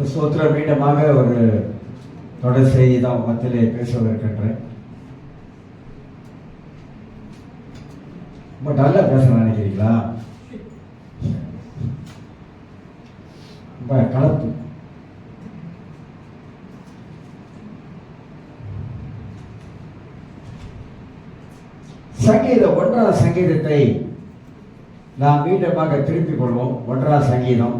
ஸ்தோத்திரம். மீண்டுமாக ஒரு தொடர் செய்தி தான் மத்தியிலே பேசுவதற்கன்றேன். ரொம்ப நல்லா பேச நினைக்கிறீங்களா? ரொம்ப கலப்பு. சங்கீதம் 1ஆம் சங்கீதத்தை நாம் மீண்டுமாக திருப்பிக் கொள்வோம். 1ஆம் சங்கீதம்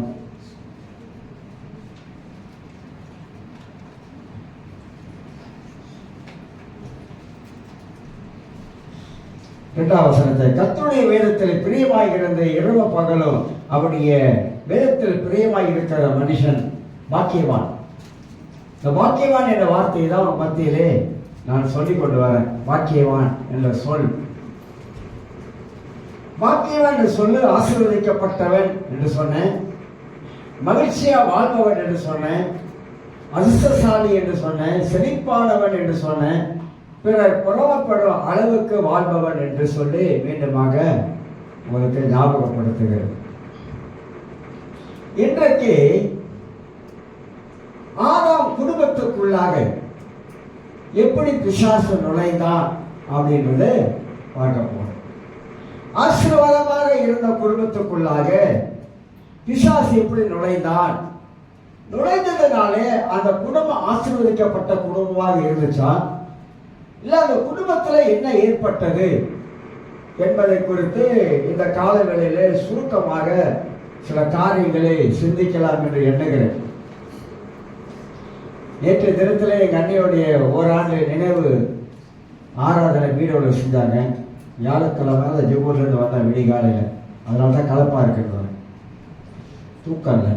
2ஆம் வசனத்தை, கர்த்தருடைய வேதத்தில் பிரியமாயிருந்த இரவு பகலும் அவருடைய வேதத்தில் பிரியமாய் இருக்கிற மனுஷன் பாக்கியவான். இந்த பாக்கியவான் என்ற வார்த்தையை தான் மத்தியிலே நான் சொல்லிக் கொண்டு வரேன். பாக்கியவான் என்ற சொல், பாக்கியவான் என்று சொல்லு ஆசீர்வதிக்கப்பட்டவன் என்று சொன்னேன், மகிழ்ச்சியா வாழ்பவன் என்று சொன்னேன், அதிர்ஷ்டசாலி என்று சொன்னேன், செழிப்பானவன் என்று சொன்னேன், பிறர் புறவப்படும் அளவுக்கு வாழ்பவன் என்று சொல்லி மீண்டுமாக உங்களுக்கு ஞாபகப்படுத்துகிறது. இன்றைக்கு ஆதாம் குடும்பத்துக்குள்ளாக எப்படி பிசாசு நுழைந்தான் அப்படின்றது பார்க்க போறோம். ஆசீர்வாதமாக இருந்த குடும்பத்துக்குள்ளாக பிசாசு எப்படி நுழைந்தான், நுழைந்ததுனாலே அந்த குடும்பம் ஆசீர்வதிக்கப்பட்ட குடும்பமாக இருந்துச்சா, இல்ல அந்த குடும்பத்துல என்ன ஏற்பட்டது என்பதை குறித்து இந்த காலங்களிலே சுருக்கமாக சில காரியங்களை சிந்திக்கலாம் என்று எண்ணுகிறேன். நேற்று தினத்தில் எங்கள் அண்ணியுடைய ஓராண்டு நினைவு ஆராதனை வீடியோவில் செஞ்சாங்க. வியாழக்கிழமை அந்த ஜிபூர்லேருந்து வந்தேன் விடிகாலையில். அதனால தான் கலப்பாக இருக்கிறது, தூக்கம் இல்லை.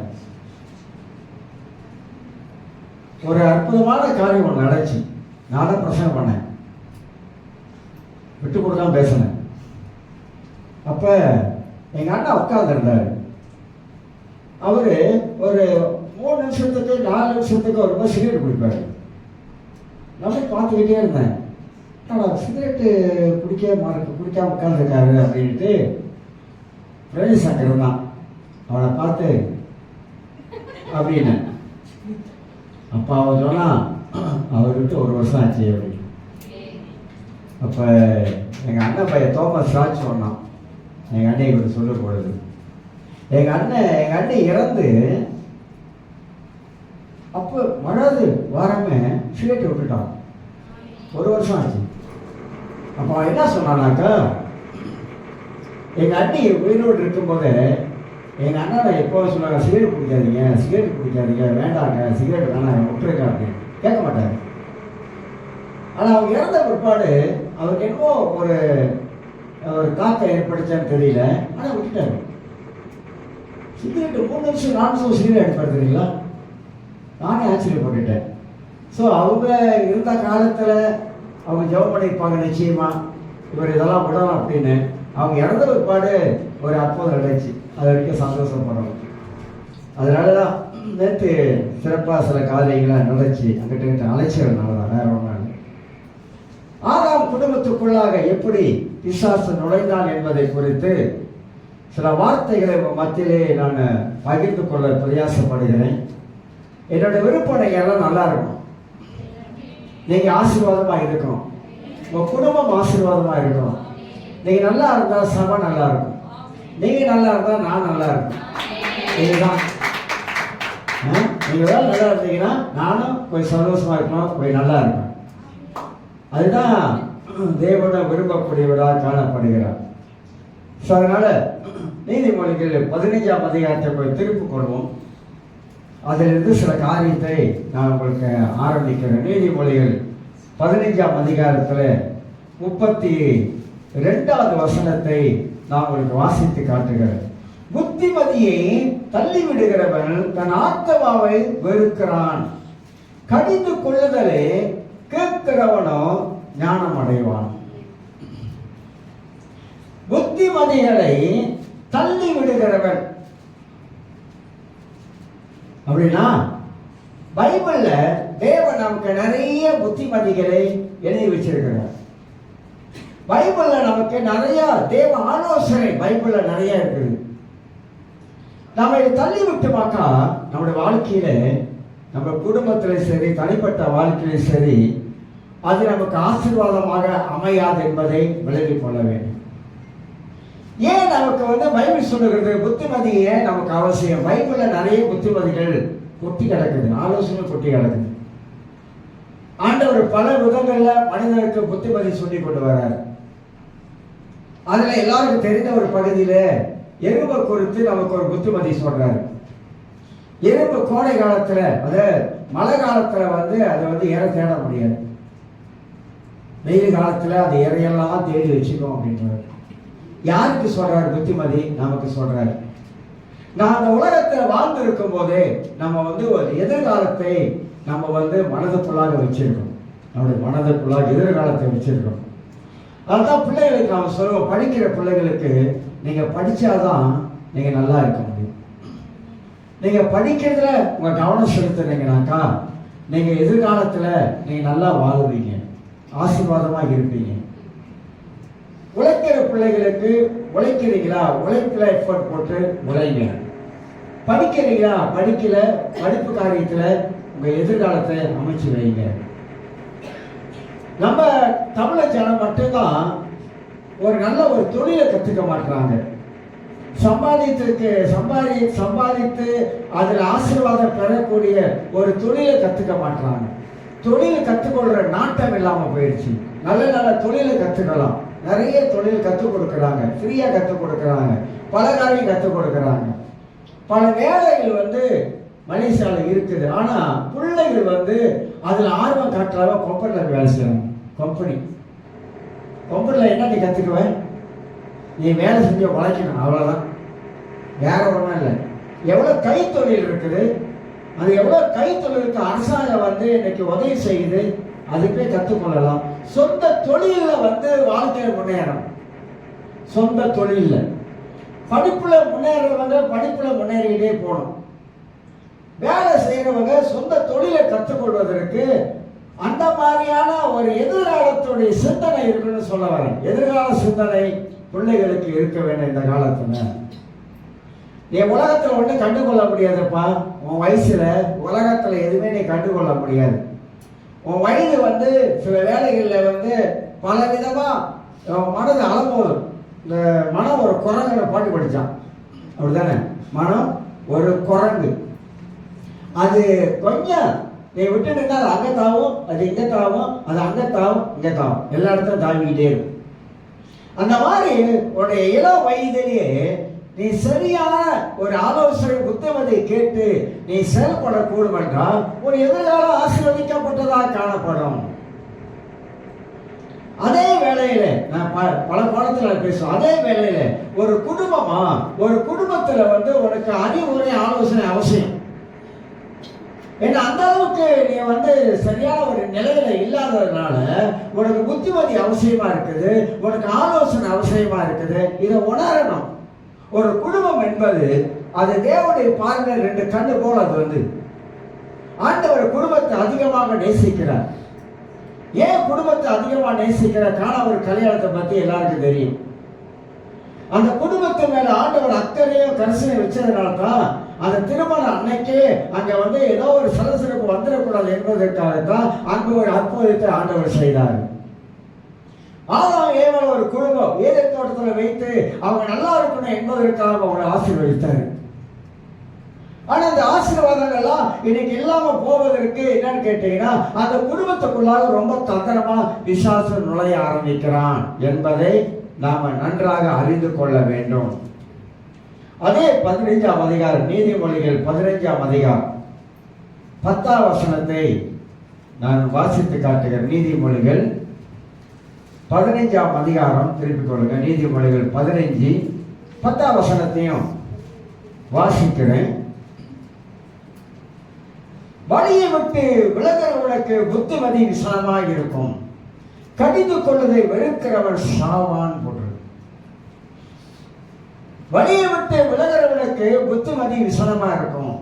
ஒரு அற்புதமான காரியம் ஒன்று நடந்துச்சு. நான் தான் பிரசங்கம் பண்ணேன், விட்டு கொடுக்காம பேசினேன். அப்போ எங்கள் அண்ணா உட்கார்ந்துருந்தார். அவர் ஒரு 3 நிமிஷத்துக்கு 4 நிமிஷத்துக்கு ஒரு மாதிரி சிகரெட் குடிப்பார். நம்ம பார்த்துக்கிட்டே இருந்தேன், ஆனால் சிகரெட்டு குடிக்காம உட்காந்துருக்காரு அப்படின்ட்டு. பிரதேஷ் சங்கர் தான் அவனை பார்த்து அப்படின்னு. அப்போ அவன் சொன்னான், அவர்கிட்ட 1 வருஷம் ஆச்சு அப்படின்னு. அப்போ எங்கள் அண்ணன் பையன் தோமஸ் ராஜ் சொன்னான், எங்கள் அண்ணன் இப்படி சொல்ல போடுது. எங்கள் அண்ணன் இறந்து அப்போ மறாது வாரமே சிகரெட் விட்டுட்டான். 1 வருஷம் ஆச்சு. அப்போ என்ன சொன்னானாக்கா, எங்கள் அண்ணி உயிரோடு இருக்கும்போது எங்கள் அண்ணனை எப்போ சொன்னாங்க, சிகரெட் குடிக்காதீங்க, வேண்டாங்க, சிகரெட் வேணாம், விட்டுருங்க அப்படின்னு. கேட்க மாட்டாங்க. ஆனால் அவங்க இறந்த பிற்பாடு அவருக்கு என்னமோ ஒரு தாக்கம் ஏற்படுச்சான்னு தெரியல, ஆனால் விட்டுட்டாரு. சிகரெட்டு 3 நிமிஷம் 4 நிமிஷம் சிகரெட் எடுப்பார் தெரியுங்களா? நானே ஆச்சரியப்பட்டுட்டேன். ஸோ அவங்க இருந்த காலத்தில் அவங்க ஜெபம் பண்ணியிருப்பாங்க நிச்சயமா, இவர் இதெல்லாம் விடலாம் அப்படின்னு. அவங்க இறந்த பிற்பாடு ஒரு அற்புதம் நடந்துச்சு. அது வரைக்கும் சந்தோஷப்படணும். அதனால தான் நேற்று சிறப்பாக சில காரியங்களாக நடந்துச்சு. அங்கிட்ட அலைச்சல்னால தான், வேற ஒன்றும். ஆதாம் குடும்பத்துக்குள்ளாக எப்படி பிசாசு நுழைந்தான் என்பதை குறித்து சில வார்த்தைகளை மத்தியிலே நான் பகிர்ந்து கொள்ள பிரயாசப்படுகிறேன். என்னோட விருப்பம் நீங்கள் எல்லாம் நல்லா இருக்கும், நீங்கள் ஆசீர்வாதமாக இருக்கணும், உங்கள் குடும்பம் ஆசீர்வாதமாக இருக்கணும். நீங்கள் நல்லா இருந்தால் சபை நல்லா இருக்கும், நீங்கள் நல்லா இருந்தால் நான் நல்லா இருக்கும். இதுதான். நீங்கள் தான் நல்லா இருந்தீங்கன்னா நானும் கொஞ்சம் சந்தோஷமாக இருக்கணும், கொஞ்சம் நல்லா இருக்கும். அதுதான் தேவனை விரும்பக்கூடியவராக காணப்படுகிறார். ஸோ அதனால் நீதிமொழிகள் 15ஆம் அதிகாரத்தை போய் திருப்பிக் கொள்வோம். அதிலிருந்து சில காரியத்தை நான் உங்களுக்கு ஆரம்பிக்கிறேன். நீதிமொழிகள் 15ஆம் அதிகாரத்தில் 32வது வசனத்தை நான் உங்களுக்கு வாசித்து காட்டுகிறேன். புத்திமதியை தள்ளிவிடுகிறவன் தன் ஆத்மாவை வெறுக்கிறான், கடிந்து கொள்ளுதலே கேட்கிறவனோ ஞானம் அடைவான். புத்திமதிகளை தள்ளி விடுகிறவன் அப்படின்னா, பைபிள்ல தேவன் நமக்கு நிறைய புத்திமதிகளை எழுதி வச்சிருக்கிறார். பைபிள்ல நமக்கு நிறைய தேவ ஆலோசனை பைபிள்ல நிறைய இருக்குது. நம்ம இதை தள்ளி விட்டுமாக்கா நம்முடைய வாழ்க்கையில, நம்ம குடும்பத்திலும் சரி, தனிப்பட்ட வாழ்க்கையிலும் சரி, அது நமக்கு ஆசீர்வாதமாக அமையாது என்பதை விலகிக் கொள்ள வேண்டும். ஏன் நமக்கு பைபிள் சொல்லுகிறது புத்திமதி ஏன் நமக்கு அவசியம்? பைபிள்ல நிறைய புத்திமதிகள் கொட்டி கிடக்குது, ஆலோசனை கொட்டி கிடக்குது. ஆண்டவர் பல விதங்கள்ல மனிதனுக்கு புத்திமதி சொல்லி கொண்டு வர்றார். அதுல எல்லாருக்கும் தெரிந்த ஒரு பகுதியில எறும்பை குறித்து நமக்கு ஒரு புத்திமதி சொல்றாரு. எறும்பு கோடை காலத்துல, மழை காலத்துல அதை இறை தேட முடியாது. வெயில் காலத்துல அது இறையெல்லாம் தேடி வச்சுக்கோம் அப்படின்றாரு. யாருக்கு சொல்றாரு புத்திமதி? நமக்கு சொல்றாரு. நான் அந்த உலகத்துல வாழ்ந்து இருக்கும் போதே நம்ம ஒரு எதிர்காலத்தை நம்ம மனதுக்குள்ளாக வச்சிருக்கோம். நம்முடைய மனதுக்குள்ளாக எதிர்காலத்தை வச்சிருக்கோம். அதுதான் பிள்ளைகளுக்கு நாம சொல்லுவோம், படிக்கிற பிள்ளைகளுக்கு நீங்க படிச்சாதான் நீங்க நல்லா இருக்க முடியும். நீங்க படிக்கிறதுல உங்க கவனம் செலுத்துனீங்கன்னாக்கா நீங்க எதிர்காலத்துல நீங்க நல்லா வாழ்வீங்க, ஆசீர்வாதமா இருப்பீங்க. உழைக்கிற பிள்ளைகளுக்கு உழைக்கிறீங்களா? உழைப்புல எஃபர்ட் போட்டு உழைங்க. படிக்கிறீங்களா? படிக்கல, படிப்பு காரியத்துல உங்க எதிர்காலத்தை அமைச்சு வைங்க. நம்ம தமிழ் ஜனம் மட்டும்தான் ஒரு நல்ல ஒரு தொழிலை கத்துக்க மாட்டாங்க. சம்பாதித்து அதில் ஆசீர்வாதம் பெறக்கூடிய ஒரு தொழிலை கத்துக்க மாட்டாங்க. தொழில் கற்றுக்கொள்ற நாட்டம் இல்லாம போயிடுச்சு. நல்ல நல்ல தொழிலை கத்துக்கலாம், நிறைய தொழில் கற்றுக் கொடுக்குறாங்க, ஃப்ரீயா கற்றுக் கொடுக்குறாங்க, பல காரியம் கற்றுக் கொடுக்குறாங்க. பல வேலைகள் மலேசியாவில் இருக்குது. ஆனா பிள்ளைகள் அதுல ஆர்வம் காட்டுறாங்க. கம்பெனியில் வேலை செய்யணும். கம்பெனியில் என்ன நீ கத்துக்குவ? நீ வேலை செஞ்ச உழைக்கணும், அவ்வளவுதான், வேற ஒன்றும் இல்லை. எவ்வளவு கைத்தொழில் இருக்குது, அது எவ்வளவு கைத்தொழிலுக்கு அரசாங்கம் இன்னைக்கு உதவி செய்யுது, அதுக்கே கற்றுக்கொள்ளலாம். சொந்த தொழில வாழ்க்கையில முன்னேறணும். சொந்த தொழில படிப்புல முன்னேறவங்க படிப்புல முன்னேறிக்கிட்டே போகணும். வேலை செய்யறவங்க சொந்த தொழிலை கற்றுக்கொள்வதற்கு அந்த மாதிரியான ஒரு எதிர்காலத்துடைய சிந்தனை இருக்குன்னு சொல்ல வரேன். எதிர்கால சிந்தனை பிள்ளைகளுக்கு இருக்க வேண்டும். இந்த காலத்துல நீ உலகத்துல ஒண்ணு கண்டுகொள்ள முடியாதுப்பா. உன் வயசுல உலகத்துல எதுவுமே நீ கண்டுகொள்ள முடியாது. உன் வயது சில வேலைகள்ல பல விதமா மனது அலம்போதும். இந்த மனம் ஒரு குரங்குற பாட்டு படிச்சான், அப்படித்தானே? மனம் ஒரு குரங்கு. அது கொஞ்சம் நீ விட்டுட்டுனா அது அங்கே தாவும், அது இங்கே தாவும், அது அங்கே தாவும், இங்கே தாவும், எல்லா இடத்துல தாவிக்கிட்டே இருக்கும். அந்த மாதிரி உன்னுடைய இளம் வயதிலேயே நீ சரியான ஒரு ஆலோசனை புத்தகத்தை கேட்டு நீ செயல்படக்கூடும் என்றால் ஒரு எதிர்காலம் ஆசீர்வதிக்கப்பட்டதாக காணப்படும். அதே வேளையில நான் பல பாடத்துல பேசுவோம். அதே வேளையில ஒரு குடும்பமா, ஒரு குடும்பத்துல உனக்கு அறிவுரை ஆலோசனை அவசியம். ஏன்னா அந்த அளவுக்கு நீ சரியான ஒரு நிலையில இல்லாததுனால உனக்கு புத்திமதி அவசியமா இருக்குது, உனக்கு ஆலோசனை அவசியமா இருக்குது. இதை உணரணும். ஒரு குடும்பம் என்பது அது தேவனுடைய பார்வை ரெண்டு கண்ணு போல. அது ஆண்டவர் குடும்பத்தை அதிகமாக நேசிக்கிறார். ஏன் குடும்பத்தை அதிகமா நேசிக்கிறார்? ஒரு கல்யாணத்தை பத்தி எல்லாருக்கும் தெரியும். அந்த குடும்பத்து மேல ஆண்டவர் அக்கறையும் கரிசனை வச்சதுனால தான் அந்த திருமண அன்னைக்கே அங்க ஏதோ ஒரு சலசலப்பு வந்துடக்கூடாது என்பதற்காகத்தான் அங்கு ஒரு அற்புதத்தை ஆண்டவர் செய்தார். ஆதாம் ஏவாள் ஒரு குடும்பம் ஏதேன் தோட்டத்துல வைத்து அவங்க நல்லா இருக்கணும் என்பதற்காக அவங்களை ஆசீர்வதித்தார். ஆனா அந்த ஆசீர்வாதங்கள்லாம் இன்னைக்கு இல்லாம போவதற்கு என்னன்னு கேட்டீங்கன்னா அந்த குடும்பத்துக்குள்ளாக ரொம்ப தந்திரமா பிசாசு நுழைய ஆரம்பிக்கிறான் என்பதை நாம நன்றாக அறிந்து கொள்ள வேண்டும். அதே 15ஆம் அதிகாரம், நீதிமொழிகள் 15ஆம் அதிகாரம் 10ஆம் வசனத்தை நான் வாசித்து காட்டுகிறேன். நீதிமொழிகள் 15ஆம் அதிகாரம், திருப்பிக் கொள்ளுங்க. நீதிமொழிகள் 15 10ஆம் வசனத்தையும் வாசிக்கிறேன். வழியை விட்டு விலகிறவனுக்கு புத்திமதி விசாலமாக இருக்கும், கடிந்து கொள்வதை வெறுக்கிறவன் சாவான் போன்று. வழியை விட்டு விலகிறவனுக்கு புத்திமதி விசாலமா இருக்கும்.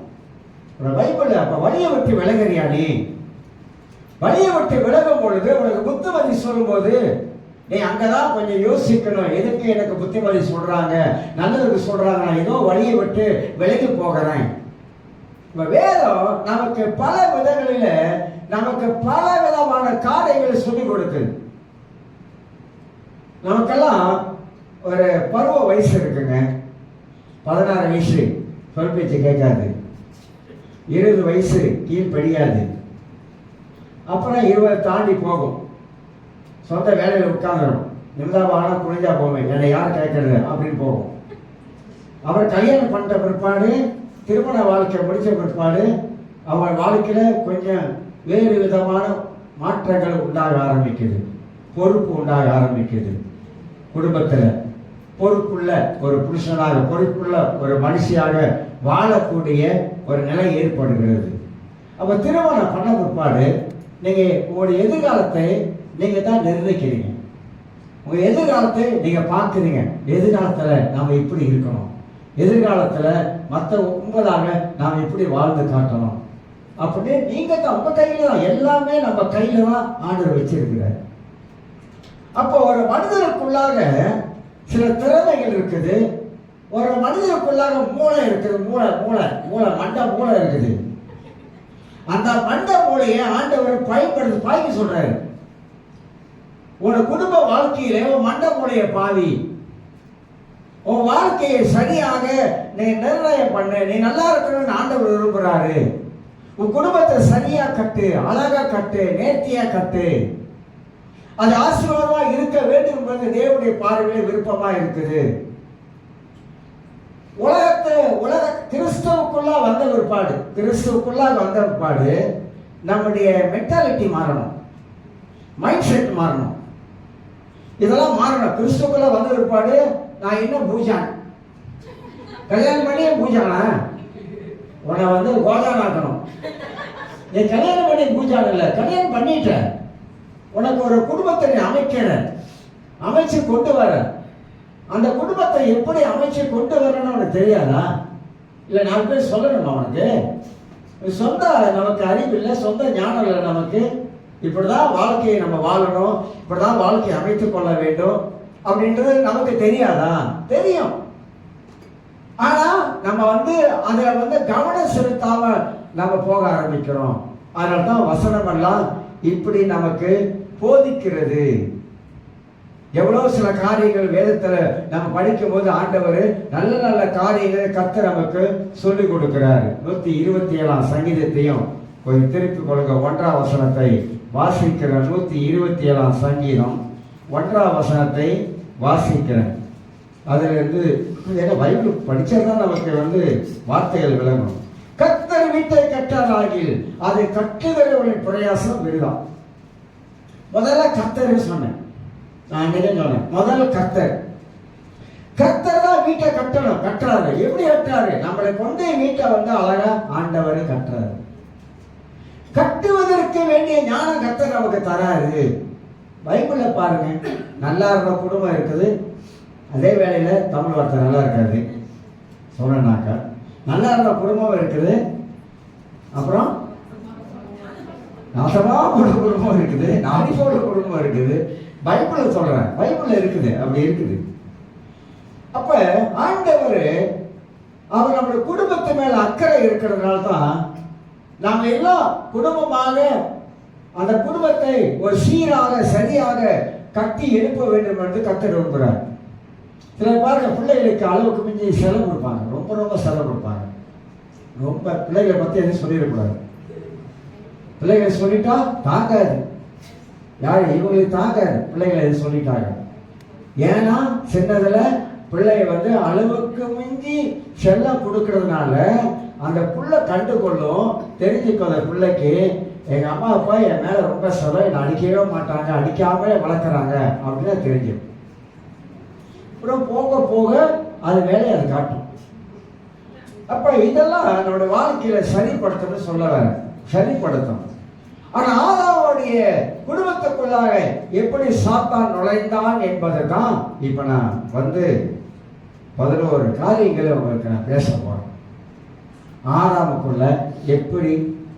பைபிள் அப்ப வழியை விட்டு விலகிறியா? நீ வழியை விட்டு விலகும் பொழுது உனக்கு புத்திமதி சொல்லும் போது நீ அங்கதான் கொஞ்சம் யோசிக்கணும். எதுக்கு எனக்கு புத்திமதி சொல்றாங்க, நல்லதுக்கு சொல்றாங்க, நான் ஏதோ வழியை விட்டு விலகி போகிறேன். இப்ப வேதம் நமக்கு பல விதங்களில நமக்கு பல விதமான காரியங்களை சொல்லிக் கொடுக்குது. நமக்கெல்லாம் ஒரு பருவ வயசு இருக்குங்க. 16 வயசு சொல் பேச்சு கேட்காது, 20 வயசு கீழ்படியாது, அப்புறம் 20 தாண்டி போகும், சொந்த வேலையில் உட்காந்துடும், நிமிதாபான குனிஞ்சா போவேன், என்னை யார் கேட்கறது அப்படின்னு போகும். அவர் கல்யாணம் பண்ணிட்ட பிற்பாடு, திருமண வாழ்க்கை முடிச்ச பிற்பாடு அவன் வாழ்க்கையில கொஞ்சம் வேறு விதமான மாற்றங்கள் உண்டாக ஆரம்பிக்குது. பொறுப்பு உண்டாக ஆரம்பிக்குது. குடும்பத்தில் பொறுப்புள்ள ஒரு புருஷனாக, பொறுப்புள்ள ஒரு மனுஷியாக வாழக்கூடிய ஒரு நிலை ஏற்படுகிறது. அப்போ திருமணம் பண்ண பிற்பாடு நீங்கள் உங்களுடைய எதிர்காலத்தை நீங்கள் தான் நிர்ணயிக்கிறீங்க. உங்கள் எதிர்காலத்தை நீங்கள் பார்க்குறீங்க. எதிர்காலத்தில் நாம் இப்படி இருக்கணும், எதிர்காலத்தில் மற்ற உண்பதாக நாம் இப்படி வாழ்ந்து காட்டணும் அப்படின்னு நீங்கள் தான் உங்கள் கையில் தான், எல்லாமே நம்ம கையில் தான் ஆண்டவர் வச்சிருக்கிறார். அப்போ ஒரு மனிதனுக்குள்ளாக சில திறமைகள் இருக்குது. ஒரு மனிதனுக்குள்ளாக மூளை இருக்குது. மூளை மூளை மூளை மண்ட மூளை இருக்குது. அந்த மண்ட மூளையை ஆண்டவர் பாய்க்க சொல்றாரு. உன் குடும்ப வாழ்க்கையில உன் மண்ட மூளையை பாவி, உன் வாழ்க்கையை சரியாக நீ நிர்ணயம் பண்ண, நீ நல்லா இருக்கணும்னு ஆண்டவர் விரும்புறாரு. உன் குடும்பத்தை சரியா கட்டு, அழகா கட்டு, நேர்த்தியா கட்டு. அது ஆசீர்வாதமா இருக்க வேண்டும் என்பது தேவனுடைய பார்வையில் விருப்பமா இருக்குது. உலக கிறிஸ்துவுக்குள்ளா வந்த பிற்பாடு நம்முடைய மென்டாலிட்டி மாறணும், மைண்ட் செட் மாறணும், இதெல்லாம் மாறணும். கிறிஸ்துக்குள்ள வந்த பிற்பாடு நான் இன்னும் பூஜான், கல்யாணம் பண்ணியே பூஜானா, உன்னை கோஜான் ஆக்கணும். நீ கல்யாணம் பண்ணி பூஜான் இல்லை, கல்யாணம் பண்ணிட்ட, உனக்கு ஒரு குடும்பத்தை நீ அமைச்சு கொண்டு வர. அந்த குடும்பத்தை எப்படி அமைச்சு கொண்டு வரணும்னு உனக்கு தெரியாதா? இல்லை 4 பேர் சொல்லணுமா உனக்கு? சொந்த நமக்கு அறிவு இல்லை, சொந்த ஞானம் இல்லை நமக்கு. இப்படிதான் வாழ்க்கையை நம்ம வாழணும், இப்படிதான் வாழ்க்கையை அமைத்துக் கொள்ள வேண்டும் அப்படின்றது நமக்கு தெரியாதா? தெரியும். ஆனா நம்ம அதுல கவனம் செலுத்தாம நம்ம போக ஆரம்பிக்கிறோம். அதனால்தான் வசனம் எல்லாம் இப்படி நமக்கு போதிக்கிறது. எவ்வளவு சில காரியங்கள் வேதத்துல நம்ம படிக்கும் போது ஆண்டவர் நல்ல நல்ல காரியங்களை கர்த்தர் நமக்கு சொல்லிக் கொடுக்கிறார். 127 சங்கீதத்தையும் கொஞ்சம் திருப்பி கொடுங்க. 1ஆம் வசனத்தை வாசிக்கிறேன். 127 சங்கீதம் 1ஆம் வசனத்தை வாசிக்கிறேன். அதுல இருந்து பைபிள் படிச்சதான் நமக்கு வார்த்தைகள் விளங்கும். கர்த்தர் வீட்டை கட்டாராகில் அதை கட்டுகிறவர்களின் பிரயாசம் விருதான். முதல்ல கர்த்தர் சொன்னேன், நான் சொன்னேன். முதல்ல கர்த்தர் தான் வீட்டை கட்டணும். கட்டுறாரு. எப்படி கட்டுறாரு? நம்மளை கொண்டே வீட்டை அழகா ஆண்டவர் கட்டுறாரு. கட்டுவதற்கு வேண்டிய ஞானம் கர்த்தர் நமக்கு தராரு. பைபிள்ல பாருங்க, நல்லா இருந்த குடும்பம் இருக்குது, அதே வேளையில தமிழ் வார்த்தை நல்லா இருக்காது சொன்னாக்கா. நல்லா இருந்த குடும்பம் இருக்குது, அப்புறம் நாசமா போன குடும்பம் இருக்குது, நாடி போன குடும்பம் இருக்குது. பைபிள்ல சொல்றேன், பைபிள்ல இருக்குது, அப்படி இருக்குது. அப்ப ஆண்டவர் அவர் நம்முடைய குடும்பத்து மேல அக்கறை இருக்கிறதுனால தான் நாம எல்லாம் குடும்பமாக அந்த குடும்பத்தை ஒரு சீராக சரியாக கட்டி எழுப்ப வேண்டும் என்று கர்த்தர் விரும்புகிறார். சிலர் பாருங்க, பிள்ளைகளுக்கு அளவுக்கு மிஞ்சி செலவு கொடுப்பாங்க, ரொம்ப ரொம்ப செலவு கொடுப்பாங்க. ரொம்ப பிள்ளைகளை பத்தி எதுவும் சொல்லிடக்கூடாது. பிள்ளைகளை சொல்லிட்டா தாங்காது, யாரு இவங்களுக்கு தாங்காது. பிள்ளைகளை எது சொல்லிட்டாங்க, ஏன்னா சின்னதுல பிள்ளை அளவுக்கு மிஞ்சி செல்லம் கொடுக்கறதுனால அந்த புள்ள கண்டுகொள்ளும், தெரிஞ்சுக்கோ. அந்த பிள்ளைக்கு எங்க அம்மா அப்பா என் மேல ரொம்ப செலவு, என்னை அடிக்கவே மாட்டாங்க, அடிக்காமலே வளர்க்குறாங்க அப்படின்னு தெரிஞ்சுக்கும். அப்புறம் போக போக அது வேலையை அது காட்டும். அப்ப இதெல்லாம் நம்முடைய வாழ்க்கையில சரிப்படுத்தணும்னு சொல்ல வர, சரிப்படுத்தும். ஆனா ஆதாமுடைய குடும்பத்துக்குள்ளாக எப்படி சாத்தான் நுழைந்தான் என்பதை தான் இப்ப நான் 11 காரியங்களை உங்களுக்கு நான் பேச போறேன். ஆதாமுக்குள்ள எப்படி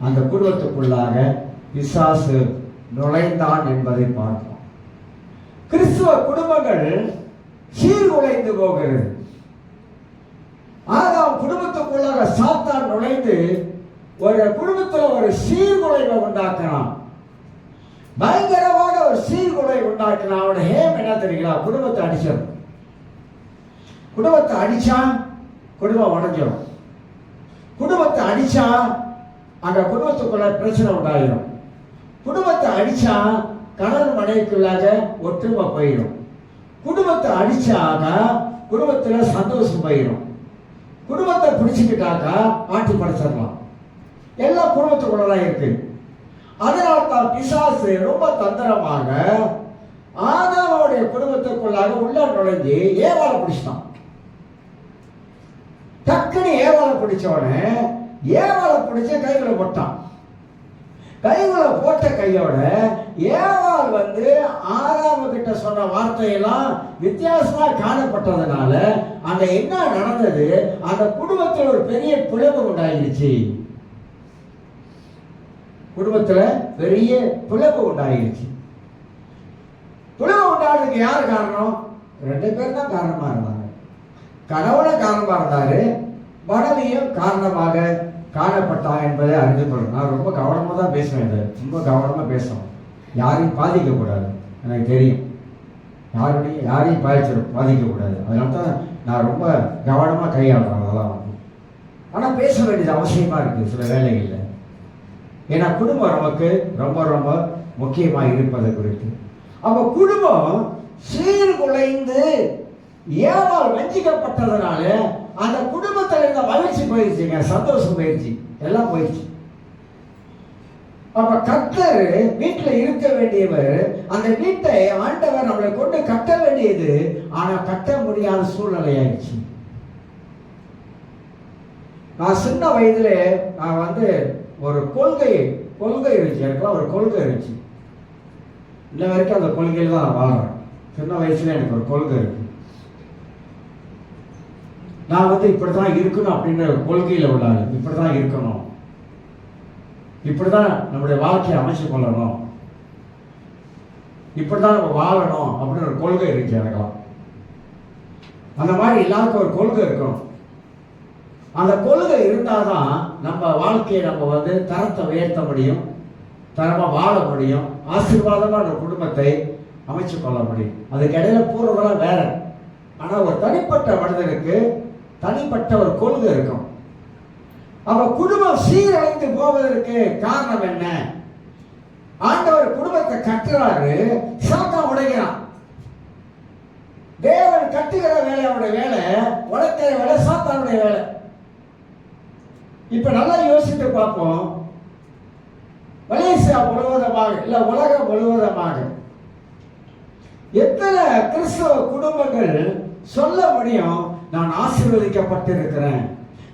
அந்த குடும்பத்துக்குள்ளாக பிசாசு நுழைந்தான் என்பதை பார்ப்போம். கிறிஸ்துவ குடும்பங்கள் சீர்குலைந்து போகிறது. ஆதாம் குடும்பத்துக்குள்ளாக சாத்தான் நுழைந்து ஒரு குடும்பத்தில் ஒரு சீர்குலைவை உண்டாக்கலாம், பயங்கரமான ஒரு சீர்குலை உண்டாக்கலாம். அவனோட ஹேம் என்ன தெரியுங்களா? குடும்பத்தை அடிச்சிடும். குடும்பத்தை அடிச்சா குடும்பம் உடஞ்சிடும். குடும்பத்தை அடிச்சா அந்த குடும்பத்துக்குள்ள பிரச்சனை உண்டாயிடும். குடும்பத்தை அடிச்சா கணவன் மனைவிக்குள்ளாக ஒற்றுமை போயிடும். குடும்பத்தை அடிச்சாக குடும்பத்தில் சந்தோஷம் போயிடும். குடும்பத்தை பிடிச்சிக்கிட்டாக்கா ஆட்டி படைச்சிடலாம். எல்லாம் குடும்பத்துக்குள்ளதான் இருக்கு. அதனால தான் பிசாசு ரொம்ப தந்திரமாக ஆதாமுடைய குடும்பத்துக்குள்ளாக உள்ள நுழைஞ்சு ஏவாளை பிடிச்சிட்டான். டக்குனு ஏவாளை பிடிச்சோடனே ஏவாளை பிடிச்ச கைகளை போட்டான். கைகளை போட்ட கையோட ஏவாள் ஆதாமு கிட்ட சொன்ன வார்த்தையெல்லாம் வித்தியாசமா காணப்பட்டதுனால அங்க என்ன நடந்தது? அந்த குடும்பத்தில் ஒரு பெரிய பிளவு உண்டாயிருச்சு. குடும்பத்துல பெரிய பிளவு உண்டாயிருச்சு. பிளவு உண்டானதுக்கு யார் காரணம்? 2 பேர் தான் காரணமா இருந்தாங்க. கணவனும் காரணமா இருந்தாரு, மனைவியும் காரணமாக காணப்பட்டாங்க என்பதை அறிந்து கொள்ளணும். நான் ரொம்ப கவனமாக தான் பேசுவேன். இதை ரொம்ப கவனமாக பேசணும். யாரையும் பாதிக்கக்கூடாது. எனக்கு தெரியும் யாரையும் பாதிக்கக்கூடாது. அதனால தான் நான் ரொம்ப கவனமாக கையாளுறேன். அதெல்லாம் ஆனால் பேச வேண்டியது அவசியமாக இருக்குது சில வேலைகளில். ஏன்னா குடும்பம் நமக்கு ரொம்ப ரொம்ப முக்கியமாக இருப்பது குறித்து. அப்போ குடும்பம் சீர்குலைந்து ஏவாள் வஞ்சிக்கப்பட்டதுனால அந்த குடும்பத்தில் இருந்த மகிழ்ச்சி போயிடுச்சுங்க, சந்தோஷம் போயிடுச்சு, எல்லாம் போயிடுச்சு. அப்ப கர்த்தர் வீட்டில் இருக்க வேண்டியவர், அந்த வீட்டை ஆண்டவர் நம்மளை கொண்டு கட்ட வேண்டியது, ஆனா கட்ட முடியாத சூழ்நிலை ஆயிடுச்சு. நான் சின்ன வயதுல நான் ஒரு கொள்கை இருந்துச்சு. எனக்குலாம் ஒரு கொள்கை இருந்துச்சு. இன்ன வரைக்கும் அந்த கொள்கையில் தான் நான் வாழ்றேன். சின்ன வயசுல எனக்கு ஒரு கொள்கை இருக்கு. நான் இப்படிதான் இருக்கணும் அப்படின்ற கொள்கையில் உள்ளாரு. இப்படிதான் இருக்கணும், இப்படிதான் நம்முடைய வாழ்க்கையை அமைச்சு கொள்ளணும், இப்படிதான் நம்ம வாழணும் அப்படின்னு ஒரு கொள்கை இருக்கு எனக்குலாம். அந்த மாதிரி எல்லாருக்கும் ஒரு கொள்கை இருக்கணும். அந்த கொள்கை இருந்தாதான் நம்ம வாழ்க்கையை நம்ம தரத்தை உயர்த்த முடியும், தரமா வாழ முடியும், ஆசீர்வாதமா நம்ம குடும்பத்தை அமைச்சு கொள்ள முடியும். அதுக்கு இடையில பூர்வங்களாம் வேற. ஆனா ஒரு தனிப்பட்ட மனிதனுக்கு தனிப்பட்ட ஒரு கொள்கை இருக்கும். அவ குடும்பம் சீரழிந்து போவதற்கு காரணம் என்ன? ஆண்டவர் குடும்பத்தை கட்டுறாரு, சாத்தான் உடைக்கிறான். தேவன் கட்டுகிற வேலை அவனுடைய வேலை, உடைக்கிற வேலை சாத்தானுடைய வேலை. இப்ப நல்லா யோசித்து பார்ப்போம். மலேசியா முழுவதமாக இல்ல உலகம் முழுவதமாக எத்தனை கிறிஸ்தவ குடும்பங்கள் சொல்ல முடியும், நான் ஆசீர்வதிக்கப்பட்டிருக்கிறேன்,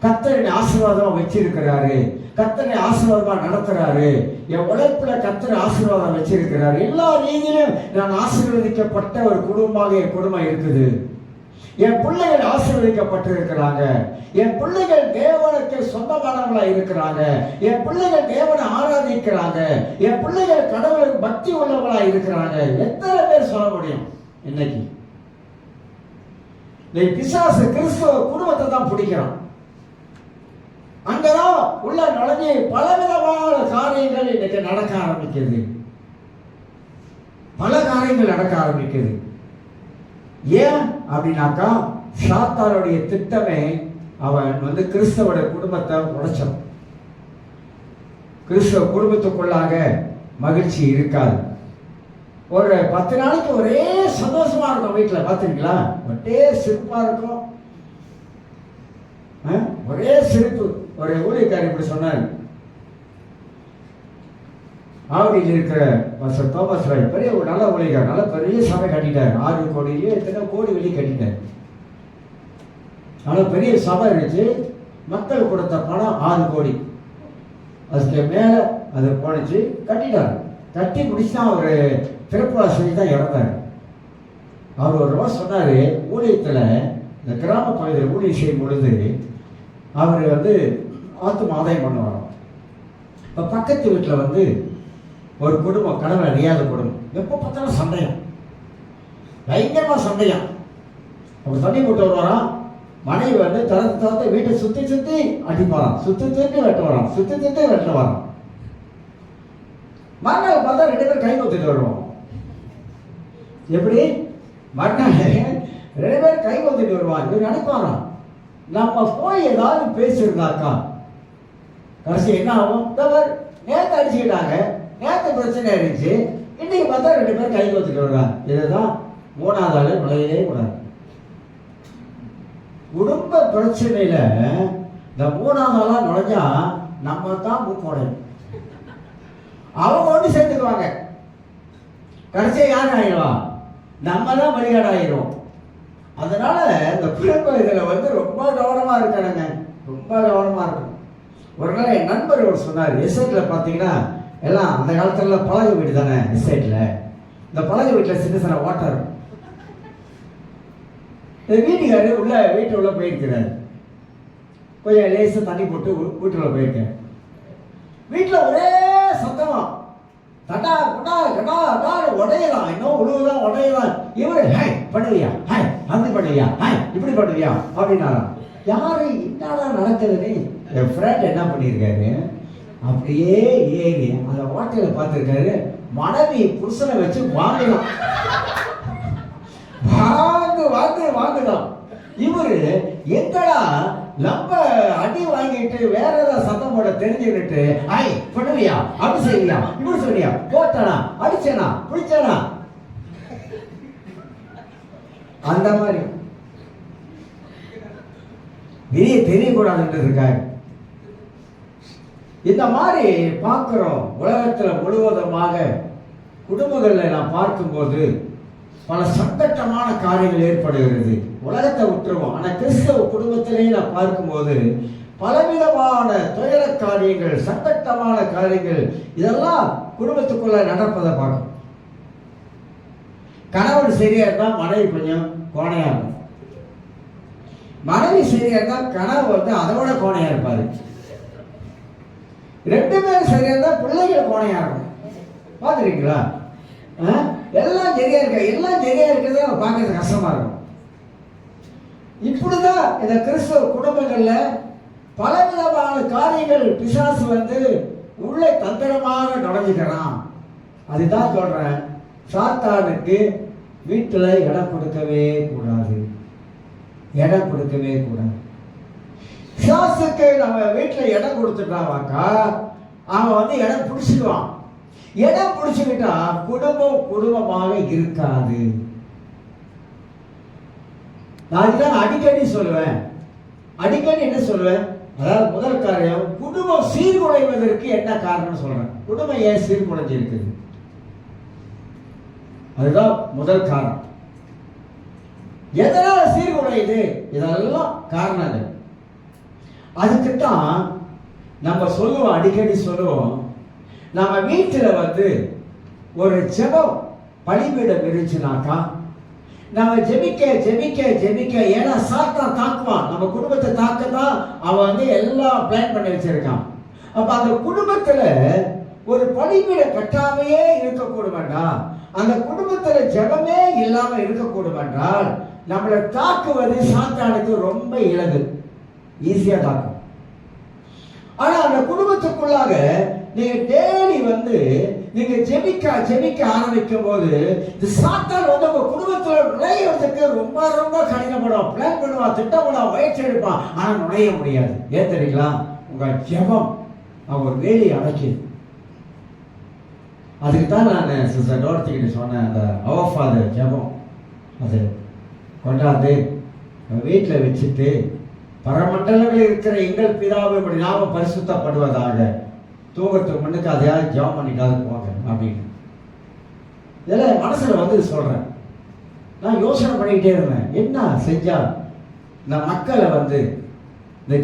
கர்த்தர் ஆசீர்வாதமா வச்சிருக்கிறாரு, கர்த்தரை ஆசீர்வாதமா நடத்துறாரு, என் உழைப்புல கர்த்தர் ஆசீர்வாதம் வச்சிருக்கிறாரு, எல்லா ரீதியிலும் நான் ஆசீர்வதிக்கப்பட்ட ஒரு குடும்பமாக என் குடும்பம் இருக்குது, என் பிள்ளைகள் ஆசீர்வதிக்கப்பட்டிருக்கிறாங்க, என் பிள்ளைகள் தேவனுக்கு சொந்தமானவங்களா இருக்கிறாங்க, என் பிள்ளைகள் தேவனை ஆராதிக்கிறாங்க, என் பிள்ளைகள் கடவுளுக்கு பக்தி உள்ளவங்களா இருக்கிறாங்க. எத்தனை பேர் சொல்ல முடியும்? இன்னைக்கு பிசாசு கிறிஸ்துவ குடும்பத்தை தான் பிடிக்கிறான். அங்கதான் உள்ள நுழைஞ்சு பலவிதமான காரியங்கள் இன்னைக்கு நடக்க ஆரம்பிக்கிறது. பல காரியங்கள் நடக்க ஆரம்பிக்குது. ஏன் அப்படின்னாக்கா சாத்தானுடைய திட்டமே அவன் கிறிஸ்தவோட குடும்பத்தை உடைச்சான். கிறிஸ்தவ குடும்பத்துக்குள்ளாக மகிழ்ச்சி இருக்காது. ஒரு 10 நாளைக்கு ஒரே சந்தோஷமா இருக்கும். வீட்டில் பார்த்துருக்கீங்களா? ஒரே சிரிப்பா இருக்கும், ஒரே சிரிப்பு. ஒரு ஊழியக்காரர் இப்படி சொன்னார். ஆவடியில் இருக்கிற தோமஸ் ராய் பெரிய ஒரு நல்ல ஊழியக்காரர், நல்ல பெரிய சபை கட்டிட்டார். 6 கோடியிலேயே எத்தனை கோடி வெளியே கட்டிட்டார். நல்ல பெரிய சபை இருந்துச்சு. மக்கள் கொடுத்த பணம் 6 கோடி. அதுக்கு மேல அது போனிச்சு, கட்டிட்டார். கட்டி முடிச்சா ஒரு திருப்பவாசி தான் இறந்தார். அவர் ஒரு ரூபா சொன்னாரு, ஊழியத்துல இந்த கிராம பகுதியில் ஊழியம் செய்யும் பொழுது அவர் ஆத்தும ஆதாயம் பண்ணுவார். இப்போ பக்கத்து வீட்டில் ஒரு குடும்பம், கடவுள் அறியாத குடும்பம், எப்போ பார்த்தாலும் சண்டையம். பயங்கரமா சண்டையான். அவர் தண்ணி போட்டு வருவாராம். மனைவி வந்து தரத்தை வீட்டை சுத்தி சுத்தி அடிப்பாராம், சுத்தி சுத்தி வெட்ட வரான், சுத்தி சுத்தி வெட்ட வரான். மறுநாள் பார்த்தா 2 பேரும் கை கொத்துட்டு வருவோம். எப்படி மறுநாள் 2 பேரும் கை கொத்துட்டு வருவான். இவர் நினைப்பாராம், நம்ம போய் ஏதாவது பேசியிருந்தாக்கா கடைசி என்ன ஆகும்? நேற்று அடிச்சுக்கிட்டாங்க, நேற்று பிரச்சனை இருந்துச்சு, இன்னைக்கு பார்த்தா 2 பேரும் கை கொத்துட்டு வருவாங்க. இதுதான் 3வது ஆளு நுழையவே கூடாது. குடும்ப பிரச்சனையில இந்த 3வது ஆளா நுழைஞ்சா நம்ம தான் மூக்கோடையும். அவங்க ஒன்று சேர்த்துக்குவாங்க, கடைசியா யார் ஆயிடுவான்? நம்ம தான் வழிகாடு ஆயிடும். அதனால இந்த குடும்ப இதில் வந்து ரொம்ப கவனமா இருக்கணுங்க, ரொம்ப கவனமா இருக்கணும். ஒரு நாள் என் நண்பர் ஒரு சொன்னார், எஸ்டேட்ல பார்த்தீங்கன்னா எல்லாம் அந்த காலத்துல பழகு வீடு தானே எஸ்டேட்ல. இந்த பழகு வீட்டில் சின்ன சின்ன வாட்டர், வீட்டுக்காரு வீட்டு உள்ள போயிருக்கிறாரு. கொஞ்சம் லேசா தண்ணி போட்டு வீட்டுல போயிருக்கேன். வீட்டில் ஒரே சத்தமா தட்டா குட்டா கட்டா அட்டா உடையலாம், இன்னும் உழுவுதான் உடையலாம். இவரு ஹாய் பண்ணுவியா, ஹாய் அப்படி பண்ணுவியா, ஹாய் இப்படி பண்ணுவியா அப்படின்னாராம். யாரு என்னடா நடக்குதுன்னு என் ஃப்ரெண்ட் என்ன பண்ணியிருக்காரு, அப்படியே ஏறி அந்த வாட்டையில பார்த்துருக்காரு. மனைவி புருஷனை வச்சு வாங்கலாம், வாங்குதான். இவரு எங்கடா நம்ம அடி வாங்கிட்டு வேற ஏதாவது சத்தம் போட தெரிஞ்சுக்கிட்டு ஐ பண்ணுவியா, அப்படி செய்வியா, இப்படி சொல்லியா, போட்டனா அடிச்சனா பிடிச்சனா, அந்த மாதிரி தெரியக்கூடாதுன்றதுக்காக இந்த மாதிரி பார்க்கிறோம். உலகத்துல முழுவதுமாக குடும்பங்கள்ல நான் பார்க்கும்போது பல சங்கட்டமான காரியங்கள் ஏற்படுகிறது. உலகத்தை விட்டுருவோம், ஆனா கிறிஸ்தவ குடும்பத்திலேயே நான் பார்க்கும்போது பலவிதமான துயர காரியங்கள், சங்கட்டமான காரியங்கள் இதெல்லாம் குடும்பத்துக்குள்ள நடப்பதை பார்க்கும். கணவன் சரியா இருந்தா மனைவி கொஞ்சம் கோணையா இருக்கும், மனைவி சரியா இருந்தா கணவன் வந்து அதை விட கோணையா இருப்பாரு, 2 பேரும் சரியா இருந்தா பிள்ளைகள் கோணையா இருக்கும். பார்த்துருக்கீங்களா? எல்லாம் சரியா இருக்க, எல்லாம் சரியா இருக்கிறதே பார்க்கறது கஷ்டமா இருக்கும். இப்படிதான் இந்த கிறிஸ்தவ குடும்பங்கள்ல பலவிதமான காரியங்கள் பிசாசு வந்து உள்ளே தந்திரமாக நுழைஞ்சுக்கிறான். அதுதான் சொல்றேன், சாத்தானுக்கு வீட்டுல இடம் கொடுக்கவே கூடாது, இடம் கொடுக்கவே கூடாது. பிசாசுக்கு நம்ம வீட்டுல இடம் கொடுத்துட்டாவாக்கா அவன் வந்து இடம் பிடிச்சிடுவான். இடம் பிடிச்சுக்கிட்டா குடும்பம் குடும்பமாக இருக்காது. நான் இதுதான் அடிக்கடி சொல்லுவேன். அடிக்கடி என்ன சொல்லுவேன், அதாவது முதல் காரியம், குடும்பம் சீர்குலைவதற்கு என்ன காரணம் சொல்றேன். குடும்பம் ஏன் சீர்குலைஞ்சு இருக்குது, அதுதான் முதல் காரணம். எதனால சீர்குலையுது, இதெல்லாம் காரணங்கள். அதுக்குத்தான் நம்ம சொல்லுவோம், அடிக்கடி சொல்லுவோம், நம்ம வீட்டுல வந்து ஒரு ஜெபம் பலிபீடம் இருந்துச்சுனாக்கா நம்ம ஜெபிக்க ஜெபிக்க ஜெபிக்க, ஏன்னா சாத்தான் தாக்குவான், நம்ம குடும்பத்தை தாக்கத்தான் அவன் வந்து எல்லாம் பிளான் பண்ணி வச்சிருக்கான். அப்ப அந்த குடும்பத்துல ஒரு பலிபீடம் கட்டாமையே இருக்கக்கூடும் என்றால், அந்த குடும்பத்துல ஜெபமே இல்லாம இருக்கக்கூடும் என்றால், நம்மளை தாக்குவது சாத்தானுக்கு ரொம்ப இலகு, ஈஸியா தாக்கும். ஆனா அந்த குடும்பத்துக்குள்ளாக நீங்க டெய்லி வந்து நீங்க ஜெபிக்க ஜெபிக்க ஆரம்பிக்கும் போது இந்த சாத்தான் வந்து உங்க குடும்பத்துல நுழையறதுக்கு ரொம்ப ரொம்ப கடினப்படும், பிளான் பண்ணுவான், திட்டப்படும், முயற்சி எடுப்பான், ஆனா நுழைய முடியாது. ஏன் தெரியுங்களா? உங்க ஜெபம் அவர் வேலையை அடைக்குது. அதுக்கு தான் நான் சிஸ்டர் டோர்த்திக்கிட்ட சொன்னேன், அந்த அவர் ஃபாதர் ஜெபம் அது கொண்டாந்து வீட்டில் வச்சுட்டு, பரமண்டலங்களில் இருக்கிற எங்கள் பிதாவை நாம பரிசுத்தப்படுவதாக, தூக்கத்துக்கு முன்னுக்கு அதையாவது ஜெபம் பண்ணிட்டாது போங்க அப்படின்னு இதெல்லாம் மனசுல வந்து சொல்றேன். நான் யோசனை பண்ணிக்கிட்டே இருந்தேன், என்ன செஞ்சா இந்த மக்களை வந்து இந்த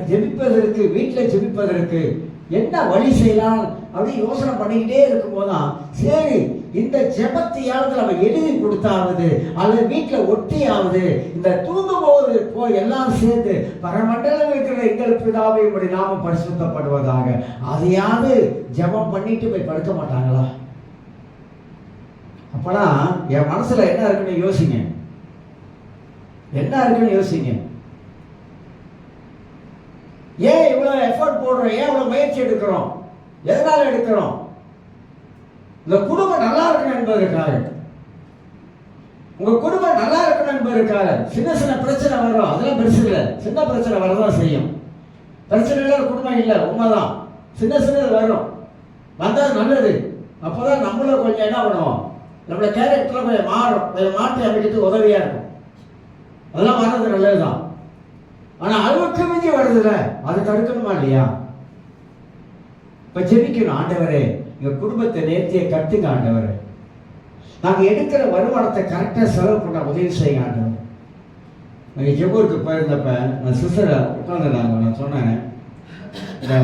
ஜெபிப்பதற்கு, வீட்டில் ஜெபிப்பதற்கு என்ன வழி செய்யலாம் அப்படின்னு யோசனை பண்ணிக்கிட்டே இருக்கும் போதுதான், சரி இந்த ஜெபத்தையாவது நம்ம எழுதி கொடுத்தாவது அல்லது வீட்டில் ஒட்டியாவது இந்த தூங்கும் போது போய் எல்லாம் சேர்ந்து பரமண்டலம் இருக்கிற எங்கள் பிதாவை நாம பரிசுத்தப்படுவதாக, அதையாவது ஜெபம் பண்ணிட்டு போய் படுக்க மாட்டாங்களா? அப்பனா என் மனசுல என்ன இருக்குன்னு யோசிங்க, என்ன இருக்குன்னு யோசிங்க. ஏன் இவ்வளவு எஃபர்ட் போடுறோம், ஏன் இவ்வளவு முயற்சி எடுக்கிறோம், எதனால எடுக்கிறோம்? இந்த குடும்பம் நல்லா இருக்கணும் என்பதற்காக, உங்க குடும்பம் நல்லா இருக்கணும் என்பதற்காக. சின்ன சின்ன பிரச்சனை வரும், அதெல்லாம் பெருசு இல்லை, சின்ன பிரச்சனை வரதான் செய்யும். பிரச்சனை இல்லாத குடும்பம் இல்லை, உண்மைதான். சின்ன சின்னது வரும், வந்தால் நல்லது. அப்போதான் நம்மளும் கொஞ்சம் என்ன பண்ணுவோம், நம்மளோட கேரக்டர்ல கொஞ்சம் மாறும், கொஞ்சம் மாற்றி அமைக்கிறதுக்கு உதவியா இருக்கும். அதெல்லாம் வர்றது நல்லதுதான். ஆனா அளவுக்கு மிஞ்சி வருதுல, அது தடுக்கணுமா இல்லையா? இப்ப ஜெபிக்கணும், ஆண்டவரே எங்க குடும்பத்தை நேர்த்தியை கட்டுங்க ஆண்டவரே, நாங்க எடுக்கிற வருமானத்தை கரெக்டா செலவு பண்ண உதவி செய்யுங்க ஆண்டவர். நாங்கள் ஜெபூருக்கு போயிருந்தப்ப நான் சிஸ்டரை உட்காந்துருந்தாங்க. நான் சொன்னேன், இந்த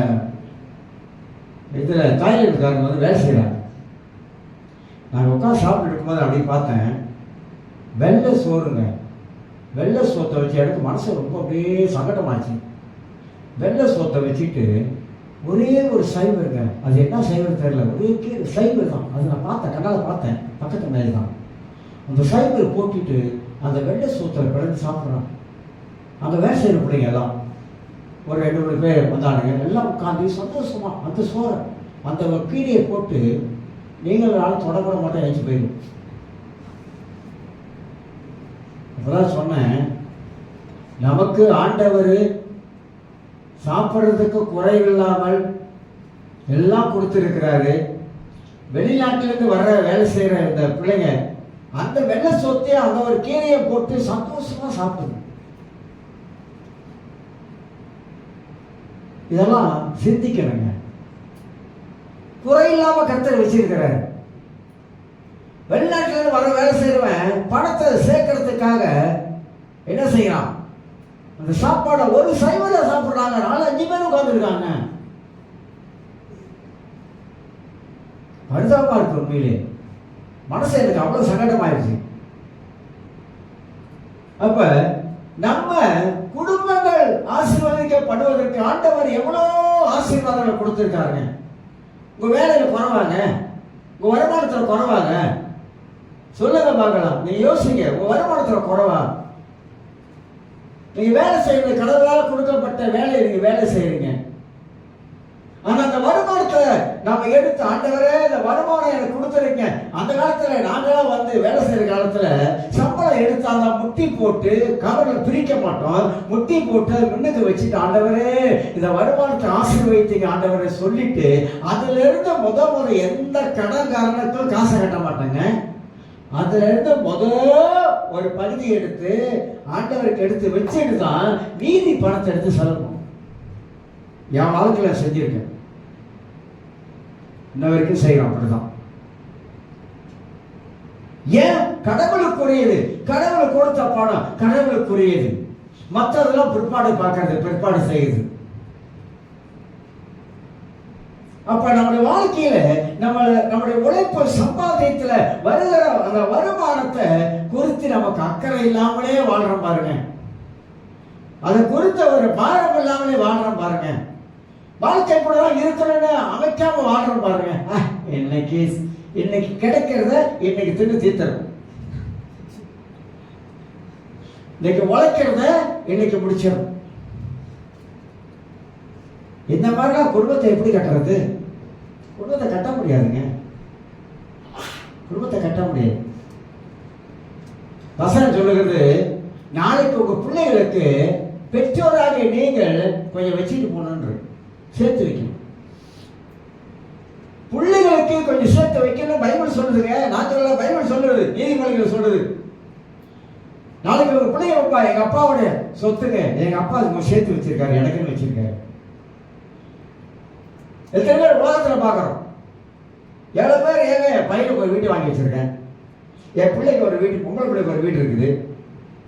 இதில் டாய்லெட்டுக்காரங்க வந்து வேலை செய்கிறாங்க. நாங்கள் உட்காந்து சாப்பிட்டு இருக்கும்போது அப்படி பார்த்தேன், வெள்ளை சோறுங்க, வெள்ளை சோத்தை வச்சு எனக்கு மனசு ரொம்ப அப்படியே சங்கடமாச்சு. வெள்ளை சோத்தை வச்சுட்டு ஒரே ஒரு சைவருங்க, அது என்ன சைவர் தெரியல, ஒரே சைவர் தான். அது நான் பார்த்தேன், கண்ணால் பார்த்தேன், பக்கத்து மேலே தான். அந்த சைவர் போட்டுட்டு அந்த வெள்ளை சோத்தில் பிறந்து சாப்பிட்றான். அந்த வேலை செய்கிற பிள்ளைங்க எல்லாம் ஒரு 2-3 பேர் வந்தானுங்க. எல்லாம் உட்காந்து சந்தோஷமா அந்த சோறை அந்த கீரையை போட்டு நீங்கள் நாளும் தொடக்கூட மாட்டேன், எழுச்சி போயிடும். அப்பதான் சொன்னேன், நமக்கு ஆண்டவர் சாப்பிட்றதுக்கு குறைவில்லாமல் எல்லாம் கொடுத்துருக்கிறாரு. வெளிநாட்டிலிருந்து வர்ற வேலை செய்கிற இந்த பிள்ளைங்க அந்த வெள்ளை சொத்தையை அந்த ஒரு கீரையை போட்டு சந்தோஷமா சாப்பிடுது. இதெல்லாம் சிந்திக்கணுங்க. குறையில்லாம கர்த்தர் வச்சிருக்கிறார். வெளிநாட்டிலிருந்து வர வேலை செய்யறவன் பணத்தை சேர்க்கறதுக்காக என்ன செய்யறான், அந்த சாப்பாடை ஒரு சைவல சாப்பிடுறாங்க, 4-5 பேர் உட்கார்ந்துருக்காங்க. பரிதாபமா இருக்கு உண்மையிலே. மனசு எனக்கு அவ்வளவு சங்கடமாயிருச்சு. அப்ப நம்ம குடும்பங்கள் ஆசீர்வதிக்கப்படுவதற்கு ஆண்டவர் எவ்வளவு ஆசீர்வாதங்கள் கொடுத்திருக்காங்க. உங்க வேலையில குறைவாங்க, உங்க வருமானத்துல குறைவாங்க, சொல்லுங்க பார்க்கலாம். நீங்க யோசிங்க, உங்க வருமானத்துல குறைவா, நீங்க வேலை செய்யறது கடவுளால் கொடுக்கப்பட்ட வேலையை நீங்க வேலை செய்யறீங்க. ஆனா அந்த வருமானத்தை நாம எடுத்து, ஆண்டவரே இந்த வருமானம் எனக்கு கொடுத்துருங்க. அந்த காலத்துல நாங்களாம் வந்து வேலை செய்யற காலத்துல சம்பளம் எடுத்தாதான் முட்டி போட்டு கவர்ல பிரிக்க மாட்டோம், முட்டி போட்டு முன்னுக்கு வச்சுட்டு ஆண்டவரே இந்த வருமானத்தை ஆசீர்வதித்தீங்க ஆண்டவரே சொல்லிட்டு அதுல இருந்து முதல் எந்த கடன்காரனுக்கும் காசை கட்ட மாட்டாங்க. அதுல இருந்து ஒரு பகுதி எடுத்து ஆண்டவருக்கு எடுத்து வச்சுட்டு தான் மீதி பணத்தை எடுத்து செலவும். என் வாழ்க்கையில செஞ்சிருக்கேன், இன்ன வரைக்கும் செய்யறோம் அப்படிதான். ஏன்? கடவுளுக்குரியது, கடவுள் கொடுத்த பணம் கடவுளுக்குரியது. மற்றதெல்லாம் பிற்பாடு பார்க்கறது, பிற்பாடு செய்யுது. அப்ப நம்முடைய வாழ்க்கையில நம்முடைய உழைப்பு சம்பாதியத்துல வருகிற அந்த வருமானத்தை குறித்து நமக்கு அக்கறை இல்லாமலே வாழ்றோம் பாருங்க. அதை குறித்த ஒரு பாரம் இல்லாமலே வாழ்றோம் பாருங்க. வாழ்க்கை கூட இருக்கணும்னு அமைக்காம வாழ்றோம் பாருங்க. இன்னைக்கு கிடைக்கிறத இன்னைக்கு தின்னு தீர்த்தரும், இன்னைக்கு உழைக்கிறத இன்னைக்கு முடிச்சிடும். இந்த மாதிரிலாம் குடும்பத்தை எப்படி கட்டுறது? குடும்பத்தை கட்ட முடியாதுங்க, குடும்பத்தை கட்ட முடியாது. வசனம் சொல்லுகிறது, நாளைக்கு உங்க பிள்ளைகளுக்கு பெற்றோராக நீங்கள் கொஞ்சம் வச்சுட்டு போகணுன்ற, சேர்த்து வைக்கணும். பிள்ளைகளுக்கு கொஞ்சம் சேர்த்து வைக்கணும் பைபிள் சொல்லுதுங்க. நான் சொல்ல, பைபிள் சொல்லுது, நீதிமொழிகள் சொல்லுது. நாளைக்கு ஒரு பிள்ளைங்க வைப்பா, எங்க அப்பாவோட சொத்துங்க எங்க அப்பா சேர்த்து வச்சிருக்காரு, எனக்குன்னு வச்சிருக்காரு. எத்தனை பேர் உலகத்துல பாக்குறோம்? 7 பேர் ஏங்க என் பையனுக்கு ஒரு வீட்டு வாங்கி வச்சிருக்கேன், என் பிள்ளைக்கு ஒரு வீட்டு, பொம்பளை பிள்ளைக்கு ஒரு வீடு இருக்குது,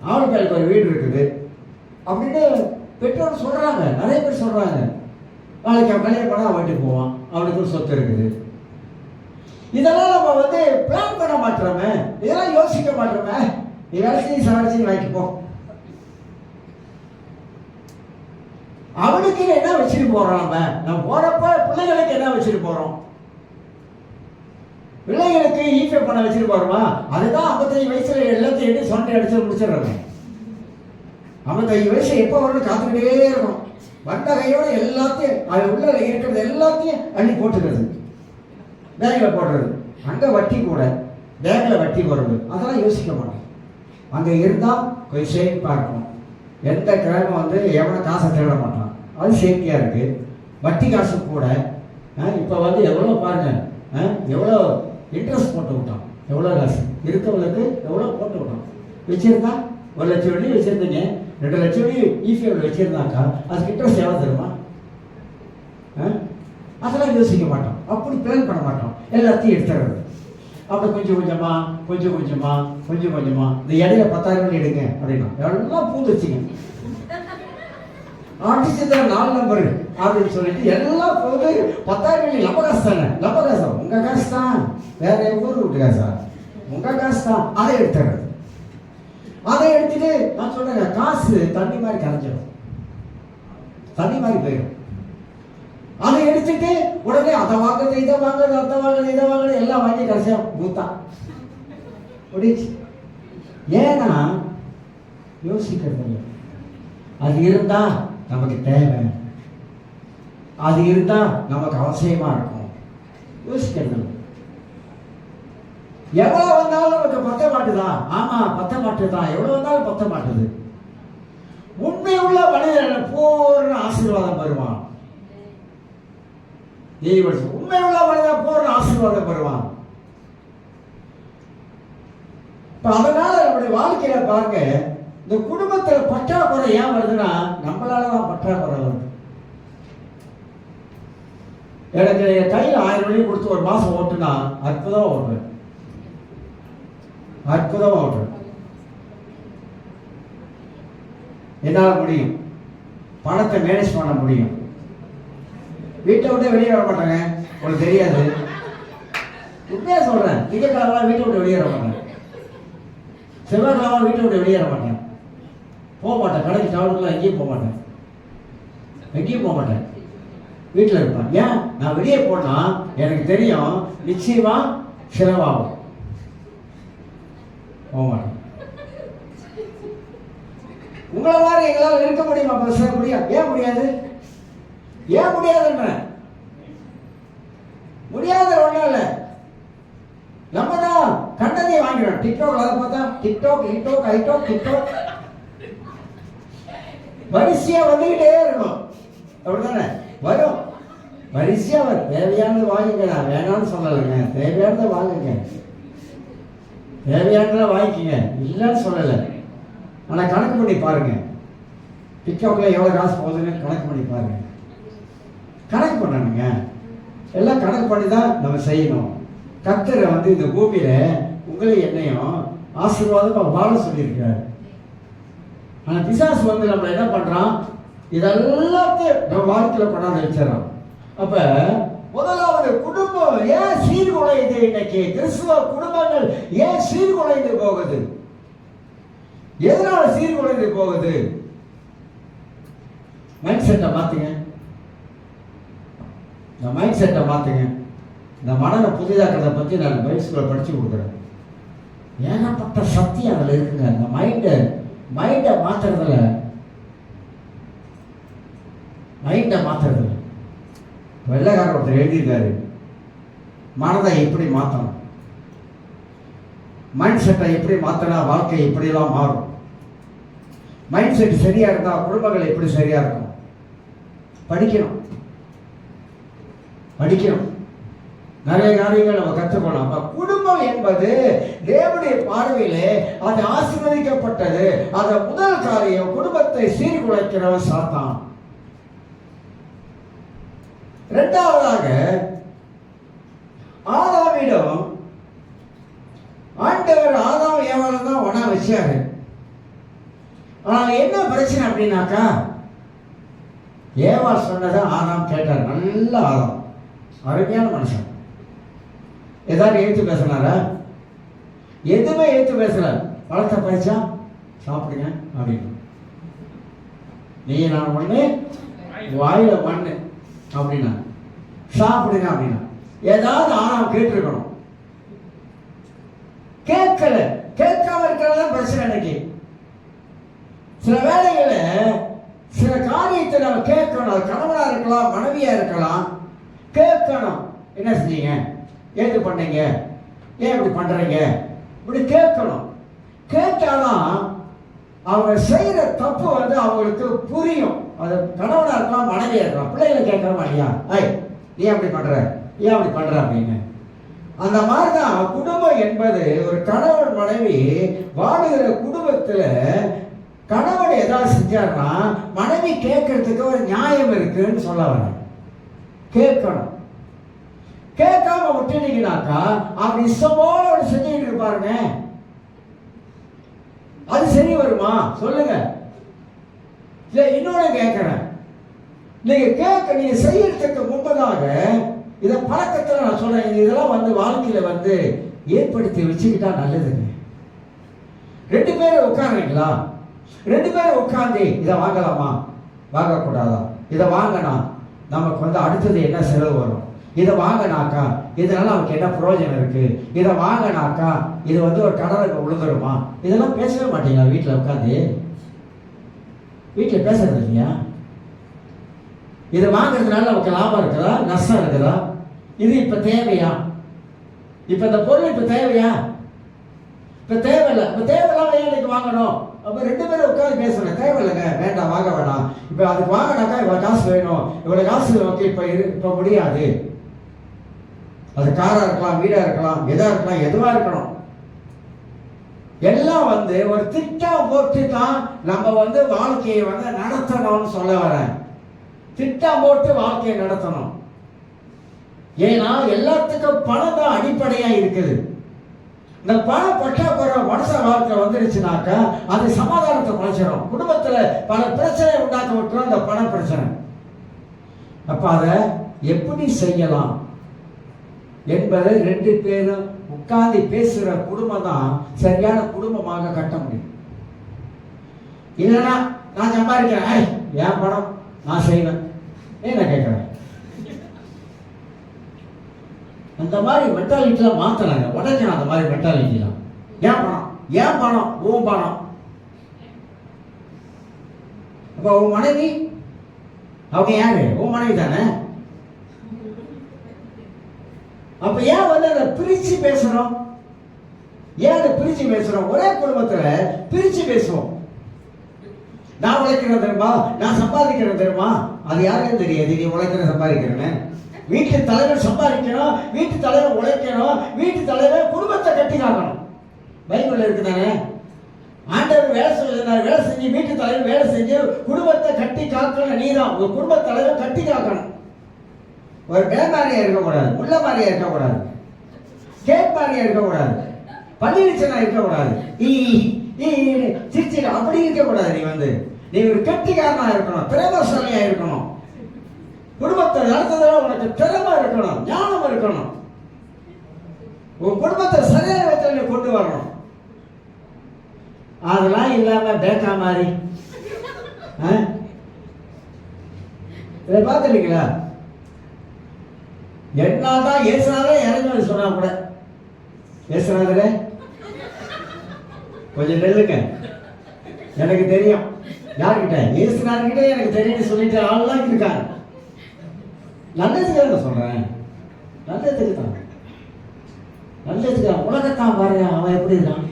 ஆண் பிள்ளைக்கு ஒரு வீடு இருக்குது அப்படின்னு பெற்றோர் சொல்றாங்க. நிறைய பேர் சொல்றாங்க. நாளைக்கு அவன் கல்யாணம் பண்ணா வீட்டுக்கு போவான், அவனுக்கு ஒரு சொத்து இருக்குது. இதெல்லாம் நம்ம வந்து பிளான் பண்ண மாட்டோமே, இதெல்லாம் யோசிக்க மாட்டோமே. நீ வேலைச்சி சமைச்சு வாங்கிப்போ, அவனுக்கு என்ன வச்சுட்டு போறோம்? நம்ம போறப்ப பிள்ளைகளுக்கு என்ன வச்சுட்டு போறோம்? பிள்ளைகளுக்கு ஈஃபே பண்ண வச்சிருப்பாருமா, அதுதான் 55 வயசுல எல்லாத்தையும் எடுத்து சொண்டை அடிச்சு முடிச்சிடுறாங்க. 55 வயசு எப்போ வரணும் காத்துக்கிட்டே இருக்கும். வந்த கையோட எல்லாத்தையும் அது உள்ள இருக்கிறது எல்லாத்தையும் அள்ளி போட்டுக்கிறது, பேங்கில் போடுறது. அங்கே வட்டி கூட, பேங்கில் வட்டி போடுறது, அதெல்லாம் யோசிக்க மாட்டோம். அங்கே இருந்தால் கொஞ்சம் சேஃபாக இருக்கும். எந்த கிழமை வந்து எவனை காசை தேட மாட்டான், அது சேஃப்டியாக இருக்குது. வட்டி காசு கூட இப்போ வந்து எவ்வளோ பாருங்கள், எவ்வளோ இன்ட்ரெஸ்ட் போட்டு விட்டான், எவ்வளோ காசு இருக்கவங்களுக்கு எவ்வளோ போட்டு விட்டான். வச்சுருந்தா 1 லட்சம் வழி வச்சுருந்தீங்க, 2 லட்சம் வழி ஈஃபியோட வச்சுருந்தாக்கா அதுக்கு இன்ட்ரெஸ்ட் எவ்வளோ தருமா? அதெல்லாம் யோசிக்க மாட்டோம், அப்படி பிளான் பண்ண மாட்டோம், எல்லாத்தையும் எடுத்துறது. அப்படி கொஞ்சம் கொஞ்சமாக கொஞ்சம் கொஞ்சமாக கொஞ்சம் கொஞ்சமாக இந்த இடையில 10,000 எடுங்க அப்படின்னா எல்லாம் பூந்துச்சுங்க. ஆர்டிஸ்ட் 4 நம்பரு அப்படின்னு சொல்லிட்டு எல்லாம் போது 10,000 நம்ம காசு தானே, நம்ம காசு உங்கள் காசு தான், வேற ஊர் விட்டு காசா, உங்கள் காசு தான். அதை எடுத்துறது. அதை எடுத்துட்டு நான் சொல்றேன், காசு தண்ணி மாதிரி கரைஞ்சிடும், தண்ணி மாதிரி போயிடும். அதை எடுத்துட்டு உடனே அதை வாங்குறது இதை வாங்குறது அதை வாங்குறது இதை வாங்குறது எல்லாம் வாங்கி கடைசியா மூத்தா முடிச்சு. ஏன்னா யோசிக்கிறது இல்லை. அது இருந்தா நமக்கு தேவை, அது இருந்தா நமக்கு அவசியமா இருக்கும். யோசிக்கிறது இல்லை. எவ்வளவு வந்தாலும் நமக்கு பத்த மாட்டுதான். ஆமா பத்த மாட்டுதான், எவ்வளவு வந்தாலும் பத்த மாட்டுது. உண்மை உள்ள மனிதன் பூர்ண ஆசீர்வாதம் பெறுவான். உண்மை உள்ள மனிதன் பூர்ண ஆசீர்வாதம் பெறுவான். அதனால நம்முடைய வாழ்க்கையில பாருங்க, இந்த குடும்பத்துல பற்றாக்குறை ஏன் வருதுன்னா நம்மளாலதான் பற்றாக்குறை வருது. எனக்கு கையில் 1000 வழி கொடுத்து ஒரு மாசம் ஓட்டுனா அற்புதமா ஓட்டுவேன், அற்புதமா ஓட்டுவேன். என்னால் முடியும், பணத்தை மேனேஜ் பண்ண முடியும். வீட்டை விட்டு வெளியே வர மாட்டாங்க, உங்களுக்கு தெரியாது. உண்மையா சொல்றேன், திங்கட்கிழமை வீட்டை விட்டு வெளியேற மாட்டேன், செவ்வாய்க்கிழமை வீட்டை விட்டு வெளியேற மாட்டேன், போக மாட்டேன். கடைக்கு டவுனுக்குலாம் எங்கேயும் போக மாட்டேன், எங்கேயும் போக மாட்டேன், வீட்டில் இருப்பேன். ஏன்? நான் வெளியே போனா எனக்கு தெரியும் நிச்சயமா செலவாகும், போக மாட்டேன். உங்களை மாதிரி எங்களால் இருக்க முடியுமா? பேச முடியாது. ஏன் முடியாது? ஏன் முடியாதுன்ற முடியாத ஒன்றும் இல்லை. நம்ம தான் கண்டதையை வாங்கிறோம். டிக்டாக் அதை பார்த்தா டிக்டாக் ஹிக்டாக் ஹைடாக் டிக்டாக் வரிசையா வந்துகிட்டே இருக்கும். அப்படித்தானே வரும், வரிசையா வரும். தேவையானது வாங்குங்க, நான் வேணாம்னு சொல்லலைங்க, தேவையானதை வாங்குங்க, தேவையானதை வாங்கிக்கங்க, இல்லைன்னு சொல்லலை. ஆனால் கணக்கு பண்ணி பாருங்க, டிக்டாக்ல எவ்வளோ காசு போகுதுன்னு கணக்கு பண்ணி பாருங்க. கணக்கு பண்ணணுங்க, எல்லாம் கணக்கு பண்ணி தான் நம்ம செய்யணும். கர்த்தரை வந்து இந்த பூமியில உங்களை என்னையும் ஆசீர்வாதமா வாழ சொல்லியிருக்காரு. ஆனா பிசாசு வந்து நம்ம என்ன பண்றான், இதெல்லாத்தையும் நம்ம வாழ்க்கையில கொண்டாந்து வச்சிடறோம். அப்ப முதலாவது குடும்பம் ஏன் சீர்குலையுது? இன்னைக்கு கிறிஸ்துவ குடும்பங்கள் ஏன் சீர்குலைந்து போகுது? எதனால சீர்குலைந்து போகுது? மைண்ட் செட்டை மாத்துங்க, இந்த மைண்ட் செட்டை மாத்துங்க. இந்த மனதை புதிதாக்கிறத பற்றி நான் பைபிள்ல படிச்சு கொடுக்குறேன். ஏகப்பட்ட சக்தி அதில் இருக்குங்க. இந்த மைண்டை மாத்துறதுல வெள்ளைக்காரர் ஒருத்தர் எழுதியிருக்காரு, மனதை எப்படி மாற்றணும், மைண்ட் செட்டை எப்படி மாற்றினா வாழ்க்கை இப்படிலாம் மாறும், மைண்ட் செட் சரியா இருந்தா குடும்பங்கள் எப்படி சரியா இருக்கும். படிக்கணும், நிறைய காரியங்கள் நம்ம கற்றுக்கணும். அப்ப குடும்பம் என்பது தேவனுடைய பார்வையிலே அது ஆசீர்வதிக்கப்பட்டது. அந்த முதல் காரியம், குடும்பத்தை சீர்குலைக்கிறவன் சாத்தான். இரண்டாவதாக ஆதாமிடம் ஆண்டவர் ஆதாம் ஏவாளம் தான் ஒண்ணா வச்சாரு. ஆனா என்ன பிரச்சனை அப்படின்னாக்கா, ஏவாள் சொன்னதை ஆதாம் கேட்டார். நல்ல ஆதாம், அருமையான மனுஷன். ஏதாவது எழுத்து பேசினாரா? எதுவுமே எழுத்து பேசல. பழத்தை பறிச்சா சாப்பிடுங்க அப்படின்னு, நீ நான் ஒண்ணு வாயில மண்ணு அப்படின்னா சாப்பிடுங்க அப்படின்னா ஏதாவது ஆதாம் கேட்டிருக்கணும். கேட்கல. கேட்காம இருக்கிறதா பிரச்சனை. இன்னைக்கு சில வேலைகளை சில காரியத்தை நம்ம கேட்கணும். அது கணவனா இருக்கலாம், மனைவியா இருக்கலாம். கேட்கணும். என்ன செஞ்சீங்க, ஏது பண்ணீங்க, ஏன் இப்படி பண்றீங்க, இப்படி கேட்கணும். கேட்டாதான் அவங்க செய்யற தப்பு அவங்களுக்கு புரியும். அது கணவனா இருக்கலாம், மனைவியா இருக்கலாம். பிள்ளைகளை கேட்கறோமா இல்லையா, நீ அப்படி பண்ற, ஏன் அப்படி பண்ற அப்படின்னு. அந்த மாதிரிதான் குடும்பம் என்பது ஒரு கணவன் மனைவி வாழுகிற குடும்பத்துல கணவன் ஏதாவது செஞ்சாருன்னா மனைவி கேட்கறதுக்கு ஒரு நியாயம் இருக்குன்னு சொல்ல வர. கேட்கணும். கேட்காம விட்டுனீங்கன்னாக்கா அப்படி இஷ்டமோட ஒரு செஞ்சுக்கிட்டு இருப்பாருங்க. அது சரி வருமா சொல்லுங்க? இல்ல இன்னொன்னு கேட்கிறேன். நீங்க செய்யறதுக்கு முன்பதாக இத பழக்கத்துல நான் சொல்றேன், இதெல்லாம் வாழ்க்கையில ஏற்படுத்தி வச்சுக்கிட்டா நல்லதுங்க. 2 பேரும் உட்கார்றீங்களா, 2 பேரும் உட்கார்ந்து இதை வாங்கலாமா வாங்கக்கூடாதா, இதை வாங்கினா நமக்கு அடுத்தது என்ன செலவு வரும், இதை வாங்கினாக்கா இதனால நமக்கு என்ன பிரயோஜனம் இருக்கு, இதை வாங்கினாக்கா இது ஒரு கடலுக்கு விழுந்துருமா, இதெல்லாம் பேசவே மாட்டீங்களா? வீட்டில் உட்காந்து வீட்டில் பேசுறது இல்லையா? இதை வாங்குறதுனால நமக்கு லாபம் இருக்குதா, நஷ்டம் இருக்குதா, இது இப்ப தேவையா, இப்ப இந்த பொருள் இப்ப தேவையா, இப்ப தேவையில்லை, இப்ப தேவையில்லாம எனக்கு வாங்கணும். அப்ப 2 பேரும் உட்காந்து பேசுறேன், தேவையில்லைங்க, வேண்டாம், வாங்க வேணாம், இப்ப அதுக்கு வாங்கினாக்கா இவ்வளவு காசு வேணும், இவ்வளவு காசு நமக்கு இப்ப முடியாது. அது காரா இருக்கலாம், வீடா இருக்கலாம், எதா இருக்கலாம், எதுவா இருக்கணும், எல்லாம் ஒரு திட்டம் போட்டு தான் நம்ம வாழ்க்கையை நடத்தணும்னு சொல்ல வரேன். திட்டம் போட்டு வாழ்க்கையை நடத்தணும். ஏன்னா எல்லாத்துக்கும் பணம் தான் அடிப்படையா இருக்குது. இந்த பண பற்றாக்குறை மனுஷ வாழ்க்கை வந்துருச்சுனாக்கா அது சமாதானத்தை குறைச்சிடும். குடும்பத்துல பல பிரச்சனை உண்டாக்க விட்டுரும் அந்த பண பிரச்சனை. அப்ப அதை எப்படி செய்யலாம் என்பதை 2 பேரும் உட்கார்ந்து பேசுற குடும்பம் தான் சரியான குடும்பமாக கட்ட முடியும். இல்லைன்னா நான் சம்பாதிக்கிறேன், என் பணம் நான் செய்வேன், என்ன கேட்கிறேன், அந்த மாதிரி மென்டாலிட்டிலாம் மாத்தலாங்க, உடனே அந்த மாதிரி மென்டாலிட்டிலாம். ஏன் பணம், ஏன் பணம், உன் பணம். அப்ப உன் மனைவி அவங்க யாரு, உன் மனைவி தானே. அப்ப ஏன் அதை பிரிச்சு பேசுறோம், ஏன் அதை பிரிச்சு பேசுறோம்? ஒரே குடும்பத்துல பிரிச்சு பேசுவோம். நான் உழைக்கிறேன் தெரியுமா, நான் சம்பாதிக்கிறேன் தெரியுமா, அது யாருக்கும் தெரியாது. நீ உழைக்கிற சம்பாதிக்கிறேன்னு வீட்டு தலைவர் சம்பாதிக்கணும், வீட்டு தலைவர் உழைக்கணும், வீட்டு தலைவர் குடும்பத்தை கட்டி காக்கணும். பைபிள் இருக்குதானே, ஆண்டவர் வேலை சொல்லுறாரு, வேலை செஞ்சு வீட்டு தலைவர் வேலை செஞ்சு குடும்பத்தை கட்டி காக்கணும். நீதான் ஒரு குடும்ப தலைவர் கட்டி காக்கணும். ஒரு பேமாரியா இருக்கக்கூடாது, முள்ள மாதிரியா இருக்கக்கூடாது, கேட் மாதிரியா இருக்கக்கூடாது, பள்ளிச்சனா இருக்கக்கூடாது, சிரிச்சு அப்படி இருக்கக்கூடாது. நீ ஒரு கட்டிக்காரனா இருக்கணும், திறமசாலியா இருக்கணும். குடும்பத்தை நடத்துறதுல உனக்கு திறமை இருக்கணும், ஞானம் இருக்கணும். உன் குடும்பத்தை சரியான விதத்தில் கொண்டு வரணும். அதெல்லாம் இல்லாம பேக்கா மாதிரி இதை பார்த்துருக்கீங்களா? என்னதான் ஏசுனாலே இறங்கி சொன்னா கூட, ஏசுனாதே கொஞ்சம் நெல்லுங்க, எனக்கு தெரியும் யார்கிட்ட ஏசுனார்கிட்ட எனக்கு தெரியும் சொல்லிட்டு ஆள்லாம் இருக்காங்க. நல்லதுக்காக சொல்றேன், நல்லதுக்கு தான், நல்லதுக்கு. உலகத்தான் பாருங்க அவன் எப்படி இருக்கான்,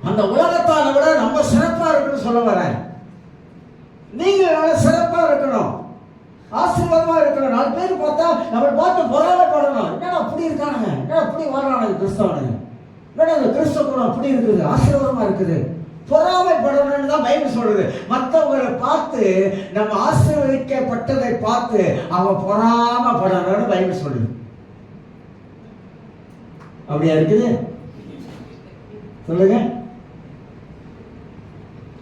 அந்த உலகத்தால விட நம்ம சிறப்பா இருக்குன்னு சொல்ல வரேன். நீங்க சிறப்பா இருக்கணும், ஆசீர்வாதமா இருக்கணும். 4 பேர் பார்த்தா நம்ம பார்த்து பொறாமைப்படணும். என்னடா அப்படி இருக்கானுங்க, என்னடா அப்படி வர்றானுங்க கிறிஸ்தவனுங்க, என்னடா இந்த கிறிஸ்தவ குணம் அப்படி இருக்குது, ஆசீர்வாதமா இருக்குது. பொறாமைப்படணும்னு தான் பைபிள் சொல்லுது. மற்றவங்களை பார்த்து நம்ம ஆசீர்வதிக்கப்பட்டதை பார்த்து அவன் பொறாமைப்படணும்னு பைபிள் சொல்லுது. அப்படியா இருக்குது? சொல்லுங்க.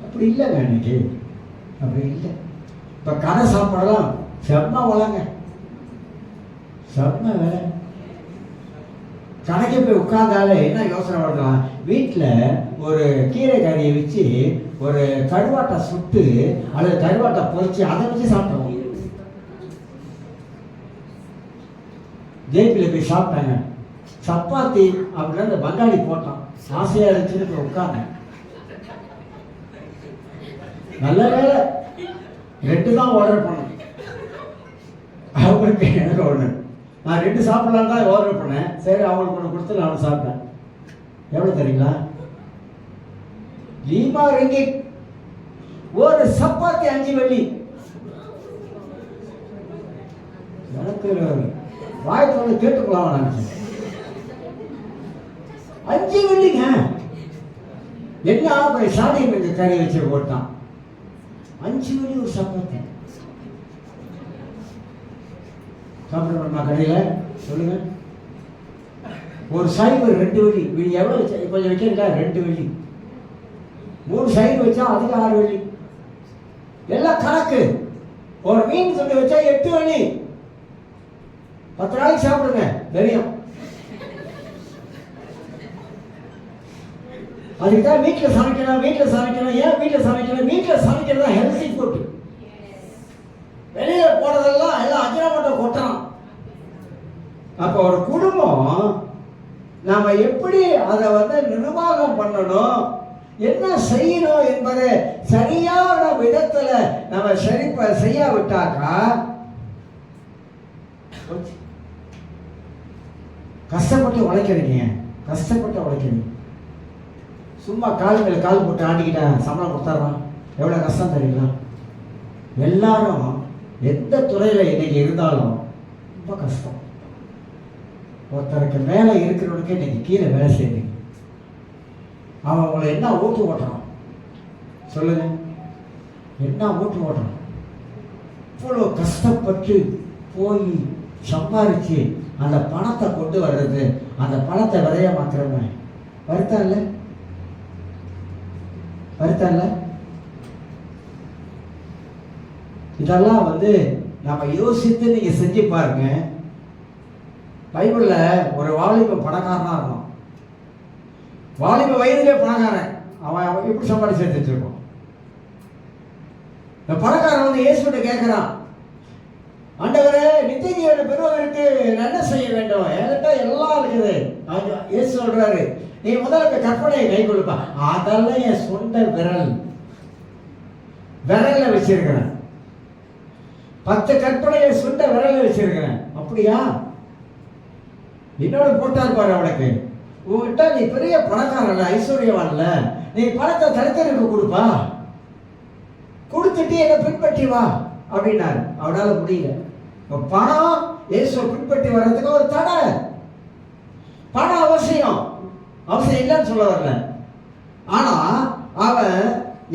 அப்படி இல்லைங்க, இன்னைக்கு அப்படி இல்லை. இப்ப கடை சாப்பாடெல்லாம் செம்ம வளங்க, செம்ம வேலை. கடைக்கு போய் உட்கார்ந்தாலே என்ன யோசனை பண்ணலாம், வீட்டில் ஒரு கீரை கறியை வச்சு ஒரு கருவாட்டை சுட்டு அல்லது கருவாட்டை பொறிச்சு அதை வச்சு சாப்பிடுவோம். ஜேபியில் போய் சாப்பிட்டாங்க, சப்பாத்தி அப்படின்னு அந்த பங்காளி போட்டான். ஆசையா இருந்துச்சுன்னு போய் உட்கார்ந்தேன். நல்ல வேலை 2 தான் ஆர்டர் பண்ணேன். அவங்களுக்கு எனக்கு ஒன்று. நான் 2 சாப்பிடலான்னு தான் ஆர்டர் பண்ணேன். சரி அவங்களுக்கு ஒன்று கொடுத்து நான் சாப்பிட்டேன். எவ்வளோ தெரியுங்களா? Lima ringgit. ஒரு சப்பாத்தி 5 வெள்ளி. எனக்கு வாய் சொல்ல கேட்டுக்கலாம் நினைச்சேன். 5 வெள்ளிங்க. என்ன போய் சாடி கறி வச்சு போட்டான். 5 வெள்ளி ஒரு சப்பாத்தி. சாப்பிட கடையில் சொல்லுங்க. ஒரு சைடு 2 வெள்ளி. எவ்வளோ கொஞ்சம் வைக்கிறீங்களா? 2 வெள்ளி. 3 சைடு வச்சா அதுக்கு 6 வெள்ளி. எல்லாம் கணக்கு. ஒரு மீன் சொல்லி வச்சா 8 வெள்ளி. 10 நாளைக்கு சாப்பிடுங்க தெரியும். அதுக்கு தான் வீட்டில் சமைக்கணும். ஏன் வீட்டில் சமைக்கணும்? வீட்டில் சமைக்கிறது தான் ஹெல்த்தி ஃபுட். வெளியில போறதெல்லாம் எல்லாம் அஜினமோட்டோ கொட்டணும். அப்போ ஒரு குடும்பம் நாம எப்படி அதை நிர்வாகம் பண்ணணும், என்ன செய்யணும் என்பதை சரியான விதத்துல நம்ம செய்யாவிட்டாக்கா கஷ்டப்பட்டு உழைக்கிறீங்க. சும்மா கால் போட்டு ஆண்டிக்கிட்டா சம்பளம் கொடுத்தாரான். எவ்வளோ கஷ்டம் தெரியுங்களா? எல்லாரும் எந்த துறையில் இன்னைக்கு இருந்தாலும் ரொம்ப கஷ்டம். ஒருத்தருக்கு மேலே இருக்கிறவனுக்கு இன்னைக்கு கீழே வேலை செய்யுங்க. அவன் உங்களை என்ன ஓட்டு ஓட்டுறான் சொல்லுங்க? என்ன ஓட்டு ஓட்டுறான்? இவ்வளோ கஷ்டப்பட்டு போய் சம்பாரிச்சு அந்த பணத்தை கொண்டு வர்றது, அந்த பணத்தை விரையமாக்குறவன் வருத்தம் இல்லை? இதெல்லாம் நம்ம யோசித்து நீங்க செஞ்சு பாருங்க. பைபிள்ல ஒரு வாலிபன் பணக்காரனா இருந்தான். வாலிப வயதிலே பணக்காரன். அவன் எப்படி சம்பாதிச்சு எடுத்து வச்சிருப்பான்? இந்த பணக்காரன் இயேசுகிட்ட கேட்கிறான், ஆண்டவரே நித்திய ஜீவனை பெறுவதற்கு என்ன செய்ய வேண்டும்? என்கிட்ட எல்லாம் இருக்குது. இயேசு சொல்றாரு, நீ முதல்ல கற்பனையை கை கொடுப்பா. அதெல்லாம் என் சொந்த விரல்ல வச்சிருக்கிறேன். 10 கற்பனையை சொந்த விரல்ல வச்சிருக்கிறேன். அப்படியா? இன்னொரு போட்டார் பாரு அவனுக்கு, உங்ககிட்ட நீ பெரிய பணக்காரன் ஐஸ்வர்யவான்ல, நீ பணத்தை தடுத்தருக்கு கொடுப்பா, கொடுத்துட்டு என்னை பின்பற்றி வா அப்படின்னாரு. அவனால முடியல. பணம் இயேசுவை பின்பற்றி வர்றதுக்கு ஒரு தடை. பணம் அவசியம் இல்லைன்னு சொல்ல வரல. ஆனா அவன்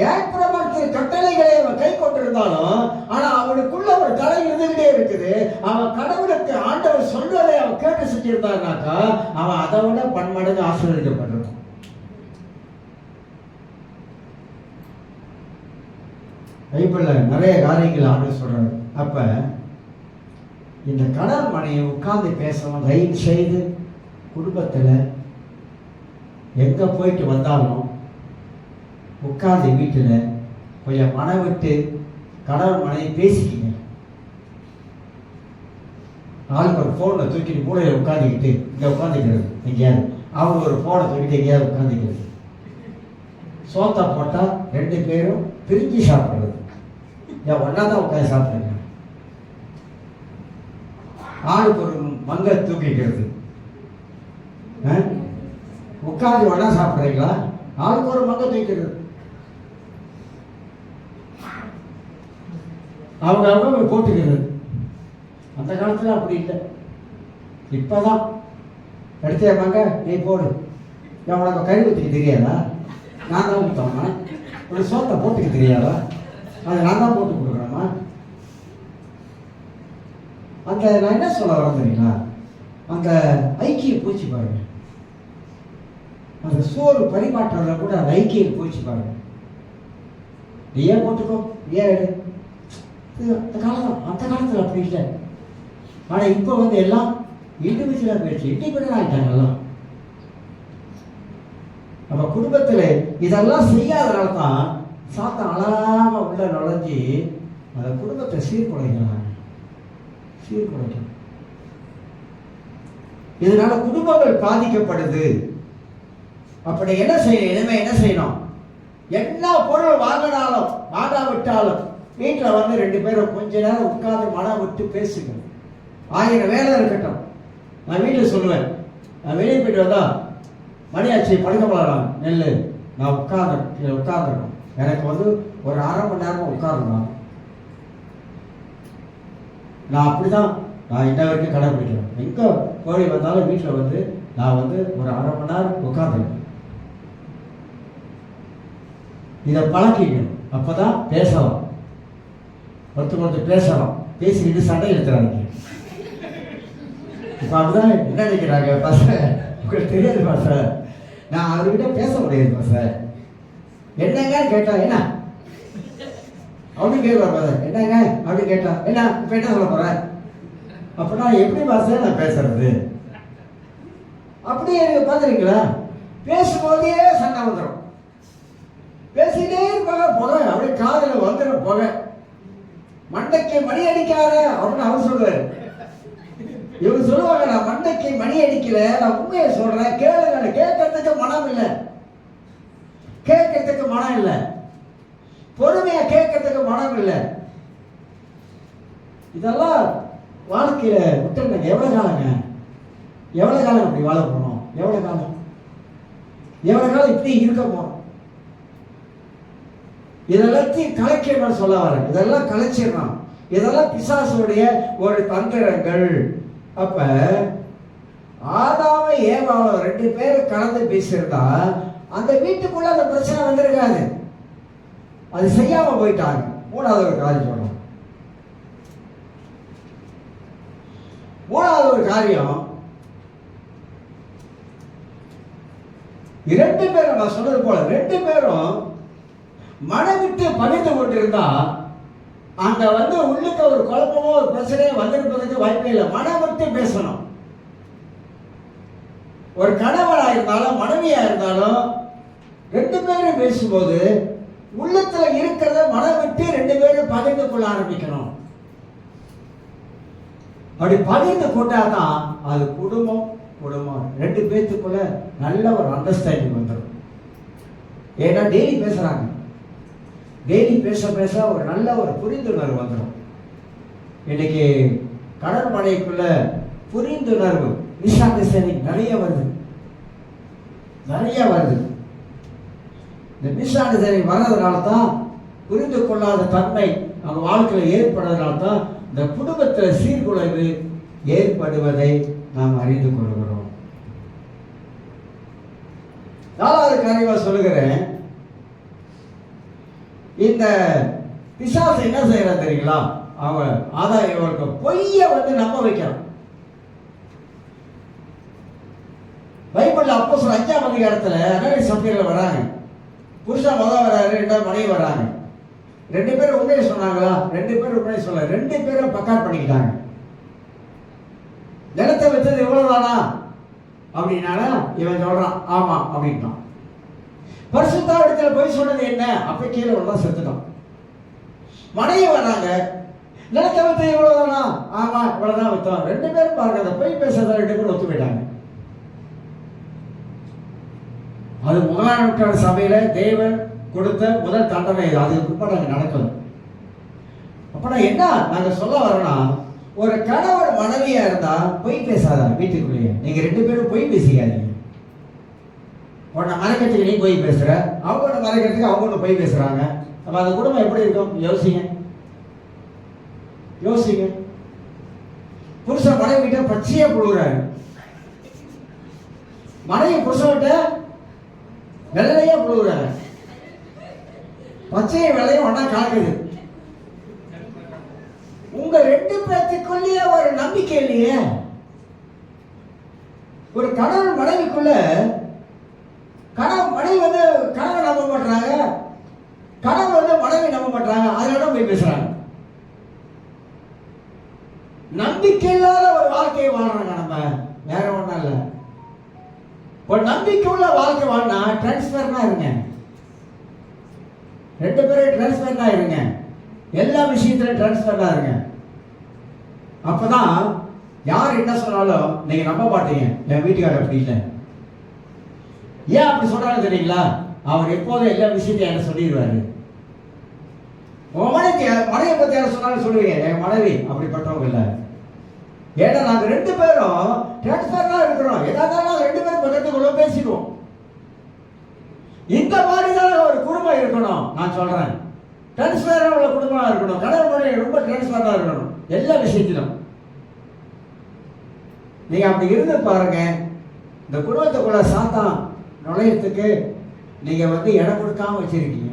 ஏற்பிரமாணத்தின் கட்டளைகளை அவன் கை கொண்டிருந்தாலும், ஆனா அவனுக்குள்ள ஒரு தடை இருந்துகிட்டே இருக்குது. அவன் கடவுளுக்கு ஆண்டவர் சொல்வதை அவன் கேட்டு செஞ்சிருந்தானாக்கா அவன் அதை விட பன்மடங்கு ஆசீர்வதிக்கப்படுறான். பைபிள்ல நிறைய காரியங்கள் ஆண்டவர் சொல்றாரு. அப்ப இந்த கணவன் மனைவி உட்கார்ந்து பேசணும். தயவு செய்து குடும்பத்துல எங்க போயிட்டு வந்தாலும் உட்கார்ந்து வீட்டுல கொஞ்சம் மனம் விட்டு கணவன் மனைவி பேசிக்கிங்க. ஆளுக்கு ஒரு போனை தூக்கிட்டு மூலையில உட்காந்துக்கிட்டு இங்க உட்காந்துக்கிறது எங்கேயாவது, அவங்க ஒரு போனை தூக்கிட்டு எங்கேயாவது உட்காந்துக்கிறது. சோத்தா போட்டா 2 பேரும் பிரிஞ்சு சாப்பிடுறது. ஒன்னா தான் உட்காந்து சாப்பிடுங்க. ஆளுக்கு ஒரு மங்க தூக்கிக்கிறது. உட்காந்து ஒன்னா சாப்பிடுறீங்களா? ஆளுக்கு ஒரு மங்க தூக்கிறது. அவங்க போட்டுக்கிறது. அந்த காலத்துல அப்படி இல்லை. இப்பதான் எடுத்த மங்க நீ போடு. உனக்கு கறி ஊற்றிக்க தெரியாதா? நான் தான் ஊற்றோமா? ஒரு சோத்தை போட்டுக்க தெரியாதா? அதை நான் தான் போட்டு கொடுக்குறேம்மா. நான் என்ன சொல்ல வரேன் தெரியுங்களா? அந்த ஐக்கியம் போச்சு பாருங்க. அந்த சோறு பரிமாற்றத்தில் கூட அந்த ஐக்கியம் போச்சு பாருங்க. நீ ஏன் போட்டுக்கோ, ஏன் எடு. அந்த காலத்தில் அப்படி இல்லை. ஆனால் இப்போ எல்லாம் இண்டிவிஜுவலாக போயிடுச்சு. இண்டிபெண்டன்ட் ஆகிட்டாங்க எல்லாம். நம்ம குடும்பத்தில் இதெல்லாம் செய்யாதனால தான் சாத்தம் அழகாக உள்ள நுழைஞ்சி அந்த குடும்பத்தை சீர்குலைக்கிறாங்க. இதனால குடும்பங்கள் பாதிக்கப்படுது. அப்படி என்ன செய்யணும்? இனிமே என்ன செய்யணும்? என்ன பொருள் வாங்கினாலும் வாங்காவிட்டாலும் வீட்டில் வந்து 2 பேரும் கொஞ்ச நேரம் உட்கார்ந்து மனம் விட்டு பேசுங்க. 1000 வேலை இருக்கட்டும். நான் வீட்டில் சொல்லுவேன், நான் வெளியே போயிட்டு வந்தா மணியாச்சு படுக்க போகலாம் நெல், நான் உட்கார்ந்துருக்கணும். எனக்கு வந்து ஒரு அரை மணி நேரமாக உட்காரணும். நான் அப்படிதான் நான் இன்ன வரைக்கும் கடைபிடிக்கிறேன். எங்கே கோழி வந்தாலும் வீட்டில் வந்து நான் வந்து ஒரு அரை மணி நேரம் உட்காந்துருக்கேன். இதை பழக்கிக்கணும். அப்போதான் பேசலாம், ஒருத்தர் பேசலாம். பேசிக்கிட்டு சண்டை எடுத்துறாங்க. இப்போ அப்படிதான் என்ன நினைக்கிறாங்க பசங்க, உங்களுக்கு தெரியாது சார், நான் அவர்கிட்ட பேச முடியாது சார். என்னங்க கேட்டா என்ன அப்படின்னு கேட்குறாங்க. என்னங்க அப்படின்னு கேட்டா என்ன இப்போ என்ன சொல்ல போகிறேன் அப்படின்னா எப்படி பாச நான் பேசுறது? அப்படியே பார்த்துருக்கீங்களா? பேசும்போதே சண்டை வந்துடும். பேசிட்டே இருப்பாங்க, புகை அப்படியே காதில் வந்துடும். புகை மண்டைக்கு மணி அடிக்காத அப்படின்னு அவர் சொல்லுவார். இவங்க சொல்லுவாங்க, நான் மண்டைக்கு மணி அடிக்கல, நான் உண்மையை சொல்றேன் கேளுங்க. கேட்கறதுக்கு மனம் இல்லை, கேட்கறதுக்கு மனம் இல்லை, பொறுமையா கேட்கறதுக்கு மனம் இல்லை. இதெல்லாம் வாழ்க்கையில விட்டுருங்க. எவ்வளவு காலங்க, எவ்வளவு காலம் இப்படி வாழ போனோம்? எவ்வளவு காலம் இப்படி இருக்க போறோம்? இதெல்லாத்தையும் கலைக்கணும்னு சொல்ல வரேன். இதெல்லாம் கலைச்சிடணும். இதெல்லாம் பிசாசுடைய ஒரு தந்திரங்கள். அப்ப ஆதாம ஏவாளும் 2 பேரும் கலந்து பேசியிருந்தா அந்த வீட்டுக்குள்ள அந்த பிரச்சனை வந்திருக்காது. அது செய்யாம போயிட்டாங்க. 3வது ஒரு காரியம் சொல்றோம். 3வது ஒரு காரியம், 2 பேரும் நான் சொன்னது போல 2 பேரும் மனம் விட்டு பகிர்ந்து கொண்டிருந்தா அங்க வந்து உள்ளுக்கு ஒரு குழப்பமோ ஒரு பிரச்சனையோ வந்திருப்பதற்கு வாய்ப்பே இல்லை. மனம் விட்டு பேசணும். ஒரு கணவனா இருந்தாலும் மனைவியா இருந்தாலும் 2 பேரும் பேசும்போது உள்ளத்துல இருக்கிறத மனம் விட்டு 2 பேரும் பகிர்ந்து கொள்ள ஆரம்பிக்கணும். அப்படி பகிர்ந்து கொண்டாதான் அது குடும்பம் 2 பேத்துக்குள்ள நல்ல ஒரு அண்டர்ஸ்டாண்டிங் வந்துடும். ஏன்னா டெய்லி பேசுறாங்க, டெய்லி பேச பேச ஒரு நல்ல ஒரு புரிந்துணர்வு வந்துடும். இன்னைக்கு கணவன் மனைவிக்குள்ள புரிந்துணர்வு மிஸ் அண்டர்ஸ்டாண்டிங் நிறைய வருது. இந்த மிஸ் அண்டர்ஸ்டாண்டிங் வர்றதுனால தான், புரிந்து கொள்ளாத தன்மை அவங்க வாழ்க்கையில் ஏற்படுறதுனால தான் இந்த குடும்பத்தில் சீர்குலைவு ஏற்படுவதை நாம் அறிந்து கொள்கிறோம். 4வது காரியமா சொல்லுகிறேன், இந்த பிசாசு என்ன செய்யறான் தெரியுங்களா? அவன் ஆதாயவர்களுக்கு பொய்ய வந்து நம்ப வைக்கிறான். பைபிள்ல அப்போஸ்தலர் 5ஆம் அதிகாரத்துல அனனியா சப்பீரா வராங்க. புருஷன் முதல் வராரு, 2வது மனைவி வராங்க. 2 பேரும் உண்மையை சொன்னாங்களா? 2 பேரும் உண்மையை சொல்ல, 2 பேரும் பக்காட் பண்ணிக்கிட்டாங்க. நிலத்தை வச்சது இவ்வளவுதானா அப்படின்னால இவன் சொல்றான் ஆமா அப்படின்ட்டான். பரிசுத்தாவிடத்துல போய் சொன்னது என்ன? அப்ப கீழே விழுந்தா செத்துட்டான். மனைவி வராங்க, நிலத்தை வச்சது இவ்வளவுதானா? ஆமா இவ்வளவுதான் வித்தோம். 2 பேரும் பாருங்க, அந்த போய் பேசுறத 2 பேரும் ஒத்து போயிட்டாங்க. அது 1ஆம் நூற்றாண்டு சபையில தேவன் கொடுத்த முதல் தண்டனை. அதுக்கு பிற்பாடு அங்க நடக்கல. அப்ப என்ன நாங்க சொல்ல வரோம்னா, ஒரு கணவர் மனைவியா இருந்தா பொய் பேசாத. வீட்டுக்குள்ளேயே நீங்க 2 பேரும் பொய் பேசிக்காதீங்க. உன்னை மறைக்கிறதுக்கு நீ பொய் பேசுற, அவங்க ஒன்று மறைக்கிறதுக்கு அவங்க ஒன்று பொய் பேசுறாங்க. அப்ப அந்த குடும்பம் எப்படி இருக்கும்? யோசிங்க. புருஷன் மனைவி கிட்ட பச்சையா புழுகுறாரு, மனைவி புருஷன்கிட்ட வெள்ளையா புழுகுறாரு. பச்சையும் வெள்ளையும் ஒன்னா கலக்குது. உங்க 2 பேத்துக்குள்ளேயே ஒரு நம்பிக்கை இல்லையே. ஒரு கணவன் மனைவிக்குள்ள, மனைவி வந்து கணவன் நம்ப மாட்டாங்க, கணவன் வந்து மனைவி நம்ப மாட்டாங்க. அதனால போய் பேசுறாங்க. நம்பிக்கை இல்லாத ஒரு வாழ்க்கையை வாழ்றாங்க. நம்ம வேற ஒன்றும் இல்லை. ஒரு நம்பிக்கை உள்ள வாழ்க்கை வாழ்னா டிரான்ஸ்பரண்டா இருங்க. 2 பேரும் டிரான்ஸ்பரண்டா இருங்க. எல்லா விஷயத்திலும் டிரான்ஸ்பரண்டா இருங்க. அப்பதான் யார் என்ன சொன்னாலும் நீங்க நம்ப மாட்டீங்க. என் வீட்டுக்காரர் அப்படி இல்லை. ஏன் அப்படி சொல்றாங்க தெரியுங்களா? அவர் எப்போதும் எல்லா விஷயத்தையும் என்ன சொல்லிடுவாரு. உங்க மனைவியை பத்தி யாரும் சொன்னாலும் சொல்லுவீங்க, என் மனைவி அப்படிப்பட்டவங்க இல்லை. ஏன்னா நாங்க 2 பேரும் டிரான்ஸ்பர்லாம் இருக்கிறோம். ஏதாவது 2 பேரும் பக்கத்துக்குள்ள பேசிடுவோம். இந்த மாதிரி தான் ஒரு குடும்பம் இருக்கணும். நான் சொல்றேன், டிரான்ஸ்பரா உள்ள குடும்பமா இருக்கணும். கணவன் மனைவி ரொம்ப டிரான்ஸ்பரா இருக்கணும் எல்லா விஷயத்திலும். நீங்க அப்படி இருந்து பாருங்க, இந்த குடும்பத்துக்குள்ள சாத்தான் நுழையத்துக்கு நீங்க இடம் கொடுக்காம வச்சிருக்கீங்க.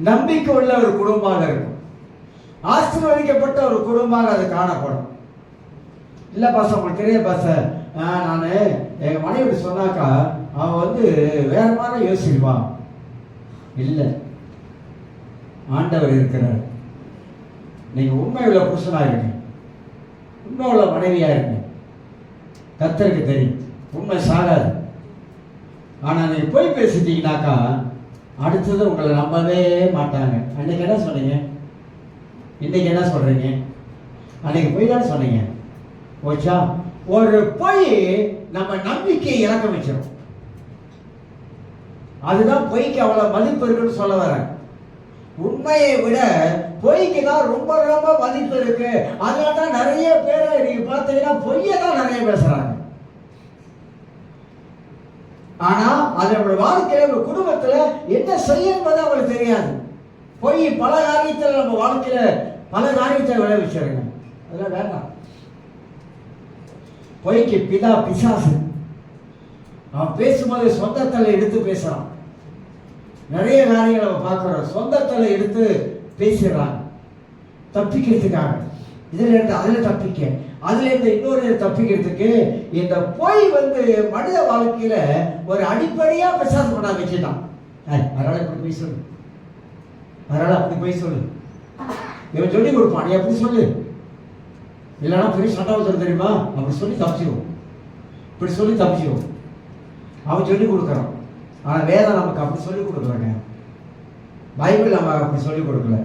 நம்பிக்கை உள்ள ஒரு குடும்பமாக இருக்கும், ஆசீர்வதிக்கப்பட்ட ஒரு குடும்பமாக அது காணப்படும். இல்ல பாச உங்களுக்கு தெரிய பாச, நான் எங்க மனைவி சொன்னாக்கா அவன் வேற மாதிரி யோசிப்பான். இல்லை, ஆண்டவர் இருக்கிறார். நீங்க உண்மை உள்ள புருஷனா இருங்க, உண்மை உள்ள மனைவியா இருங்க. கர்த்தருக்கு தெரியும் உண்மை சாகாது. ஆனா நீங்க போய் பேசிட்டீங்கன்னாக்கா அடுத்தது உங்களை நம்பவே மாட்டாங்க. அன்னைக்கு என்ன சொன்னீங்க, இன்னைக்கு என்ன சொல்றீங்க? அன்னைக்கு போய் தானே சொன்னீங்க. ஓச்சா, ஒரு பொய் நம்ம நம்பிக்கையை இழக்க வச்சிடும். அதுதான் பொய்க்கு அவ்வளவு மதிப்பு இருக்குன்னு சொல்ல வரேன். உண்மையை விட பொய்க்கு தான் ரொம்ப ரொம்ப மதிப்பு இருக்கு. அதனால தான் நிறைய பேரை நீங்க பார்த்தீங்கன்னா பொய்யை தான் நிறைய பேசுறாங்க. ஆனா அது நம்மளோட வாழ்க்கையில, நம்ம குடும்பத்துல என்ன செய்ய என்பது அவங்களுக்கு தெரியாது. பொய் பல காரியத்தில் நம்ம வாழ்க்கையில பல காரியத்தை விளைவிச்சிருங்க. அதெல்லாம் வேண்டாம். பொய்க்கு பிதா பிசாசு. அவன் பேசும்போது சொந்தத்தில் எடுத்து பேசுறான். நிறைய காரியங்களை நம்ம பார்க்கிறோம், சொந்தத்தில் எடுத்து பேசுறான் தப்பிக்கிறதுக்காக. இதுல இருந்து அதுல தப்பிக்க, அதுல இருந்து இன்னொரு தப்பிக்கிறதுக்கு இந்த பொய் மனித வாழ்க்கையில ஒரு அடிப்படையா பிசாசு பண்ண வச்சுட்டான். அதனால இப்படி போய் சொல்லு, அதனால அப்படி போய் சொல்லு, இவன் சொல்லி கொடுப்பான், நீ அப்படி சொல்லு, இல்லைன்னா பெரிய சட்டம் தெரியுமா, அப்படி சொல்லி தப்பிச்சிடும், இப்படி சொல்லி தப்பிச்சிடும். அவன் சொல்லி கொடுக்குறான். ஆனா வேதம் நமக்கு அப்படி சொல்லி கொடுக்குறாங்க. பைபிள் நம்ம அப்படி சொல்லி கொடுக்கல.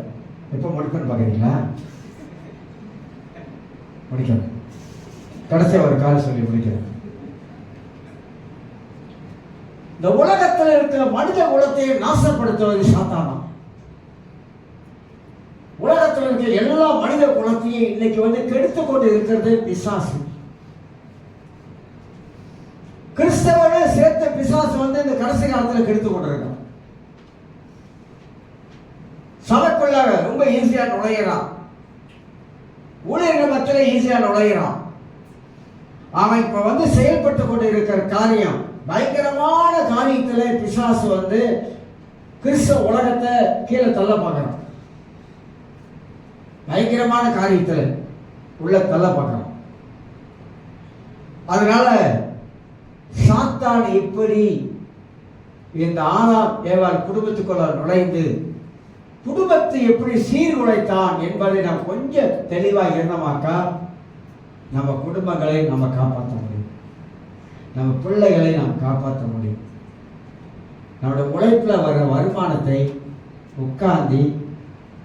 எப்போ முடிக்கணும்னு பார்க்குறீங்களா? முடிக்கணும். கடைசியா ஒரு காலம் சொல்லி முடிக்கிறேன். இந்த உலகத்தில் இருக்கிற மனித குலத்தை நாசப்படுத்துவது சாத்தானா. உலகத்தில் இருக்கிற எல்லா மனித குலத்தையும் இன்னைக்கு கெடுத்து கொண்டு இருக்கிறது பிசாசு. கிறிஸ்தவனை சேர்த்த பிசாசு இந்த கடைசி காலத்தில் கெடுத்து கொண்டிருக்கான். சபைக்குள்ள ரொம்ப ஈஸியா நுழையிறான், ஊழியர்கள் மத்தியில ஈஸியா நுழையிறான். அவன் இப்ப செயல்பட்டு கொண்டு இருக்கிற காரியம் பயங்கரமான காரியத்துல பிசாசு கிறிஸ்தவ உலகத்தை கீழே தள்ள பார்க்கிறான். பயங்கரமான காரியத்துல உள்ள தள்ள பார்க்கிறான். அதனால சாத்தான் இப்படி இந்த ஆதாம் ஏவாள் குடும்பத்துக்குள்ள நுழைந்து குடும்பத்தை எப்படி சீர்குலைத்தான் என்பதை நாம் கொஞ்சம் தெளிவாக இருந்தோமாக்கா நம்ம குடும்பங்களை நம்ம காப்பாற்ற முடியும், நம்ம பிள்ளைகளை நாம் காப்பாற்ற முடியும். நம்முடைய உழைப்பில் வர்ற வருமானத்தை உட்கார்ந்து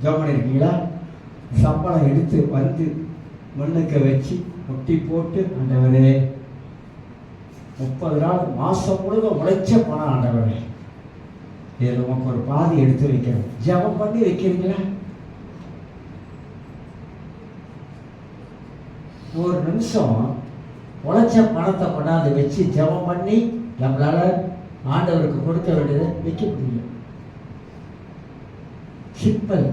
ஜெபம் பண்ணிருக்கீங்களா? சம்பளம் எடுத்து மண்ணுக்கு வச்சு முட்டி போட்டு, ஆண்டவரே 30 நாள் மாசம் முழுவதும் உழைச்ச பணம் ஆண்டவரே, இதில் உனக்கு ஒரு பாதி எடுத்து வைக்கிறேன், ஜெபம் பண்ணி வைக்கிறீங்களா? ஒரு நிமிஷம் உழைச்ச பணத்தை கொண்டாந்து வச்சு ஜெபம் பண்ணி நம்மளால ஆண்டவருக்கு கொடுக்க வேண்டியதை வைக்க முடியும். சிம்பிள்.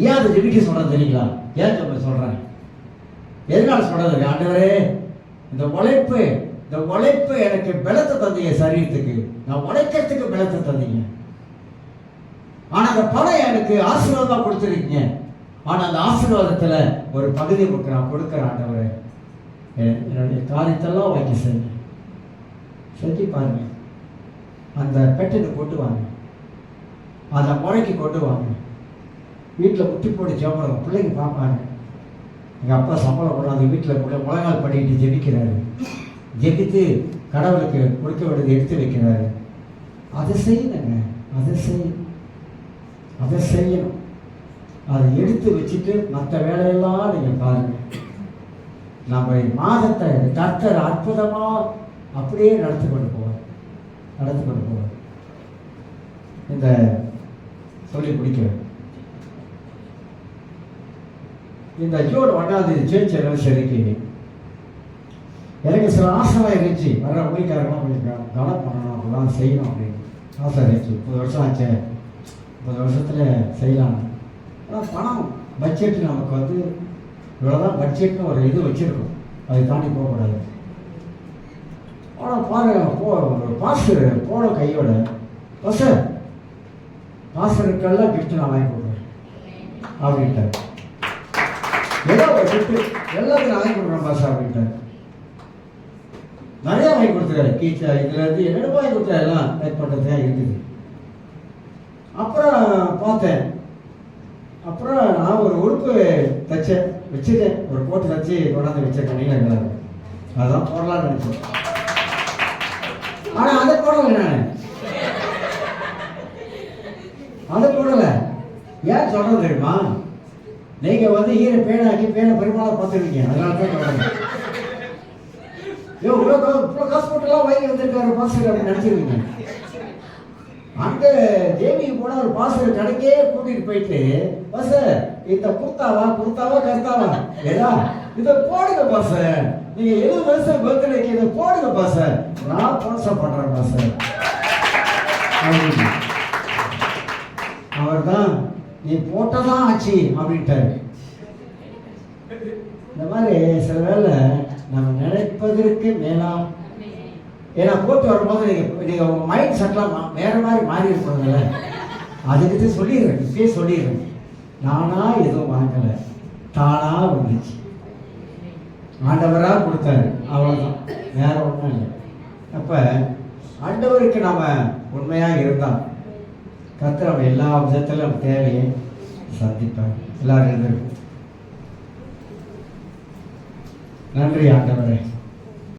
ஏன் அதை ஜெபிக்க சொல்றது தெரியுங்களா? ஏன் சொல்றேன், எதனால சொல்றது? ஆண்டவரே, இந்த உழைப்பு எனக்கு பலத்தை தந்தீங்க, சரீரத்துக்கு நான் உழைக்கிறதுக்கு பலத்தை தந்தீங்க. ஆனா அந்த பணம் எனக்கு ஆசீர்வாதம் கொடுத்துருக்கீங்க. ஆனா அந்த ஆசீர்வாதத்துல ஒரு பகுதி நான் கொடுக்குறேன் ஆண்டவரே, என்னுடைய காரியத்தெல்லாம் வைக்க செய்யுங்க. செஞ்சு பாருங்க. அந்த பெட்டனை கொண்டு வாங்க, அதை முறைக்கு கொண்டு வாங்க. வீட்டில் முட்டி போட்டு ஜெபம் பிள்ளைங்க பார்ப்பாங்க. எங்கள் அப்பா சம்பளம் கொண்டாந்து வீட்டில் முழங்கால் பண்ணிட்டு ஜெபிக்கிறாரு, ஜெபித்து கடவுளுக்கு கொடுக்க வேண்டியது எடுத்து வைக்கிறாரு. அதை செய்யணுங்க, அதை செய்யணும். அதை எடுத்து வச்சுட்டு மற்ற வேலையெல்லாம் நீங்கள் பாருங்க. நம்ம மாதத்தை கர்த்தர் அற்புதமாக அப்படியே நடத்தி கொண்டு போவார். இந்த சொல்லி முடிக்கிறேன். இந்த ஜூன் 1ஆம் தேதி சேர்ச் அனிவர்சரிக்கு எனக்கு சில ஆசைலாம் இருந்துச்சு. வர ஊழியக்காரங்களாம் கொஞ்சம் கவனம் பண்ணணும், அப்படிலாம் செய்யணும் அப்படின்னு ஆசை இருந்துச்சு. 30 வருஷம் ஆச்சு, 30 வருஷத்தில் செய்யலாம். ஆனால் பணம் பட்ஜெட் நமக்கு வந்து இவ்வளோதான் பட்ஜெட்னு ஒரு இது வச்சுருக்கோம், அதை தாண்டி போகக்கூடாது. ஆனால் ஒரு பாஸ்டர் போன கையோட பாஸ்டருக்கெல்லாம் கிஃப்ட் நான் வாங்கி கொடுக்குறேன் அப்படின்ட்டார். ஏதோ ஒரு கிஃப்ட் எல்லாத்தையும் நான் வாங்கி கொடுக்குறேன் பாஸ்டர் அப்படின்ட்டார். நிறையா வாங்கி கொடுத்துருக்காரு. கீச்சா இதுலேருந்து என்னென்ன வாங்கி கொடுத்தா எல்லாம் லைக் பண்ணுறதுதான் இருக்குது. அப்புறம் பார்த்தேன். அப்புறம் நான் ஒரு உடுப்பு தைச்சேன், வச்சுட்டேன். ஒரு போட்டு தச்சு கொண்டாந்து வச்சிருக்கேன். நீங்களா அதான் போடலான்னு நினச்சேன். ஆனால் அதை போடலை. அதை போடலை. ஏன் சொல்கிறது தெரியுமா? நீங்கள் வந்து ஈர பேனாக்கி பேனை பெரும்பாலும் பார்த்துருக்கீங்க, அதனால தான் சொல்கிறேன். இவ்வளோ காசு போட்டுலாம் வாங்கி வந்திருக்காரு பாஸ்டர் அப்படின்னு நினச்சிருக்கீங்க. அங்கே தேவிக்கு போனால் ஒரு பாஸ்டர் கடைக்கே கூட்டிகிட்டு போயிட்டு, பாஸ்டர் இந்த குர்த்தாவா கர்த்தாவா ஏதா இதை போடுங்க பாஸ்டர், நீங்கள் 70 வருஷம் பர்த்டேக்கு இதை போடுங்க பாஸ்டர், நான் ஸ்பான்சர் பண்ணுறேன் பாஸ்டர். அவர் தான் நீ போட்டதான் ஆச்சு அப்படின்ட்டாரு. இந்த மாதிரி சில வேளை நம்ம நினைப்பதற்கு மேலாம், ஏன்னா போட்டு வரும்போது நீங்கள் உங்கள் மைண்ட் செட்லாம் வேறு மாதிரி மாறி இருப்பதில்ல. அதுக்கு சொல்லிடுறேன், இப்பயே சொல்லிடுறேன். நானாக எதுவும் வாங்கலை, தானாக வந்துச்சு, ஆண்டவராக கொடுத்தாரு, அவ்வளோதான், வேற ஒன்றும் இல்லை. அப்போ ஆண்டவருக்கு நாம் உண்மையாக இருந்தால் கர்த்தர் நம்ம எல்லா விதத்திலும் நம்ம தேவையை சந்திப்பார். எல்லாரும் இருந்திருக்கும். நன்றி ஆண்டவரே.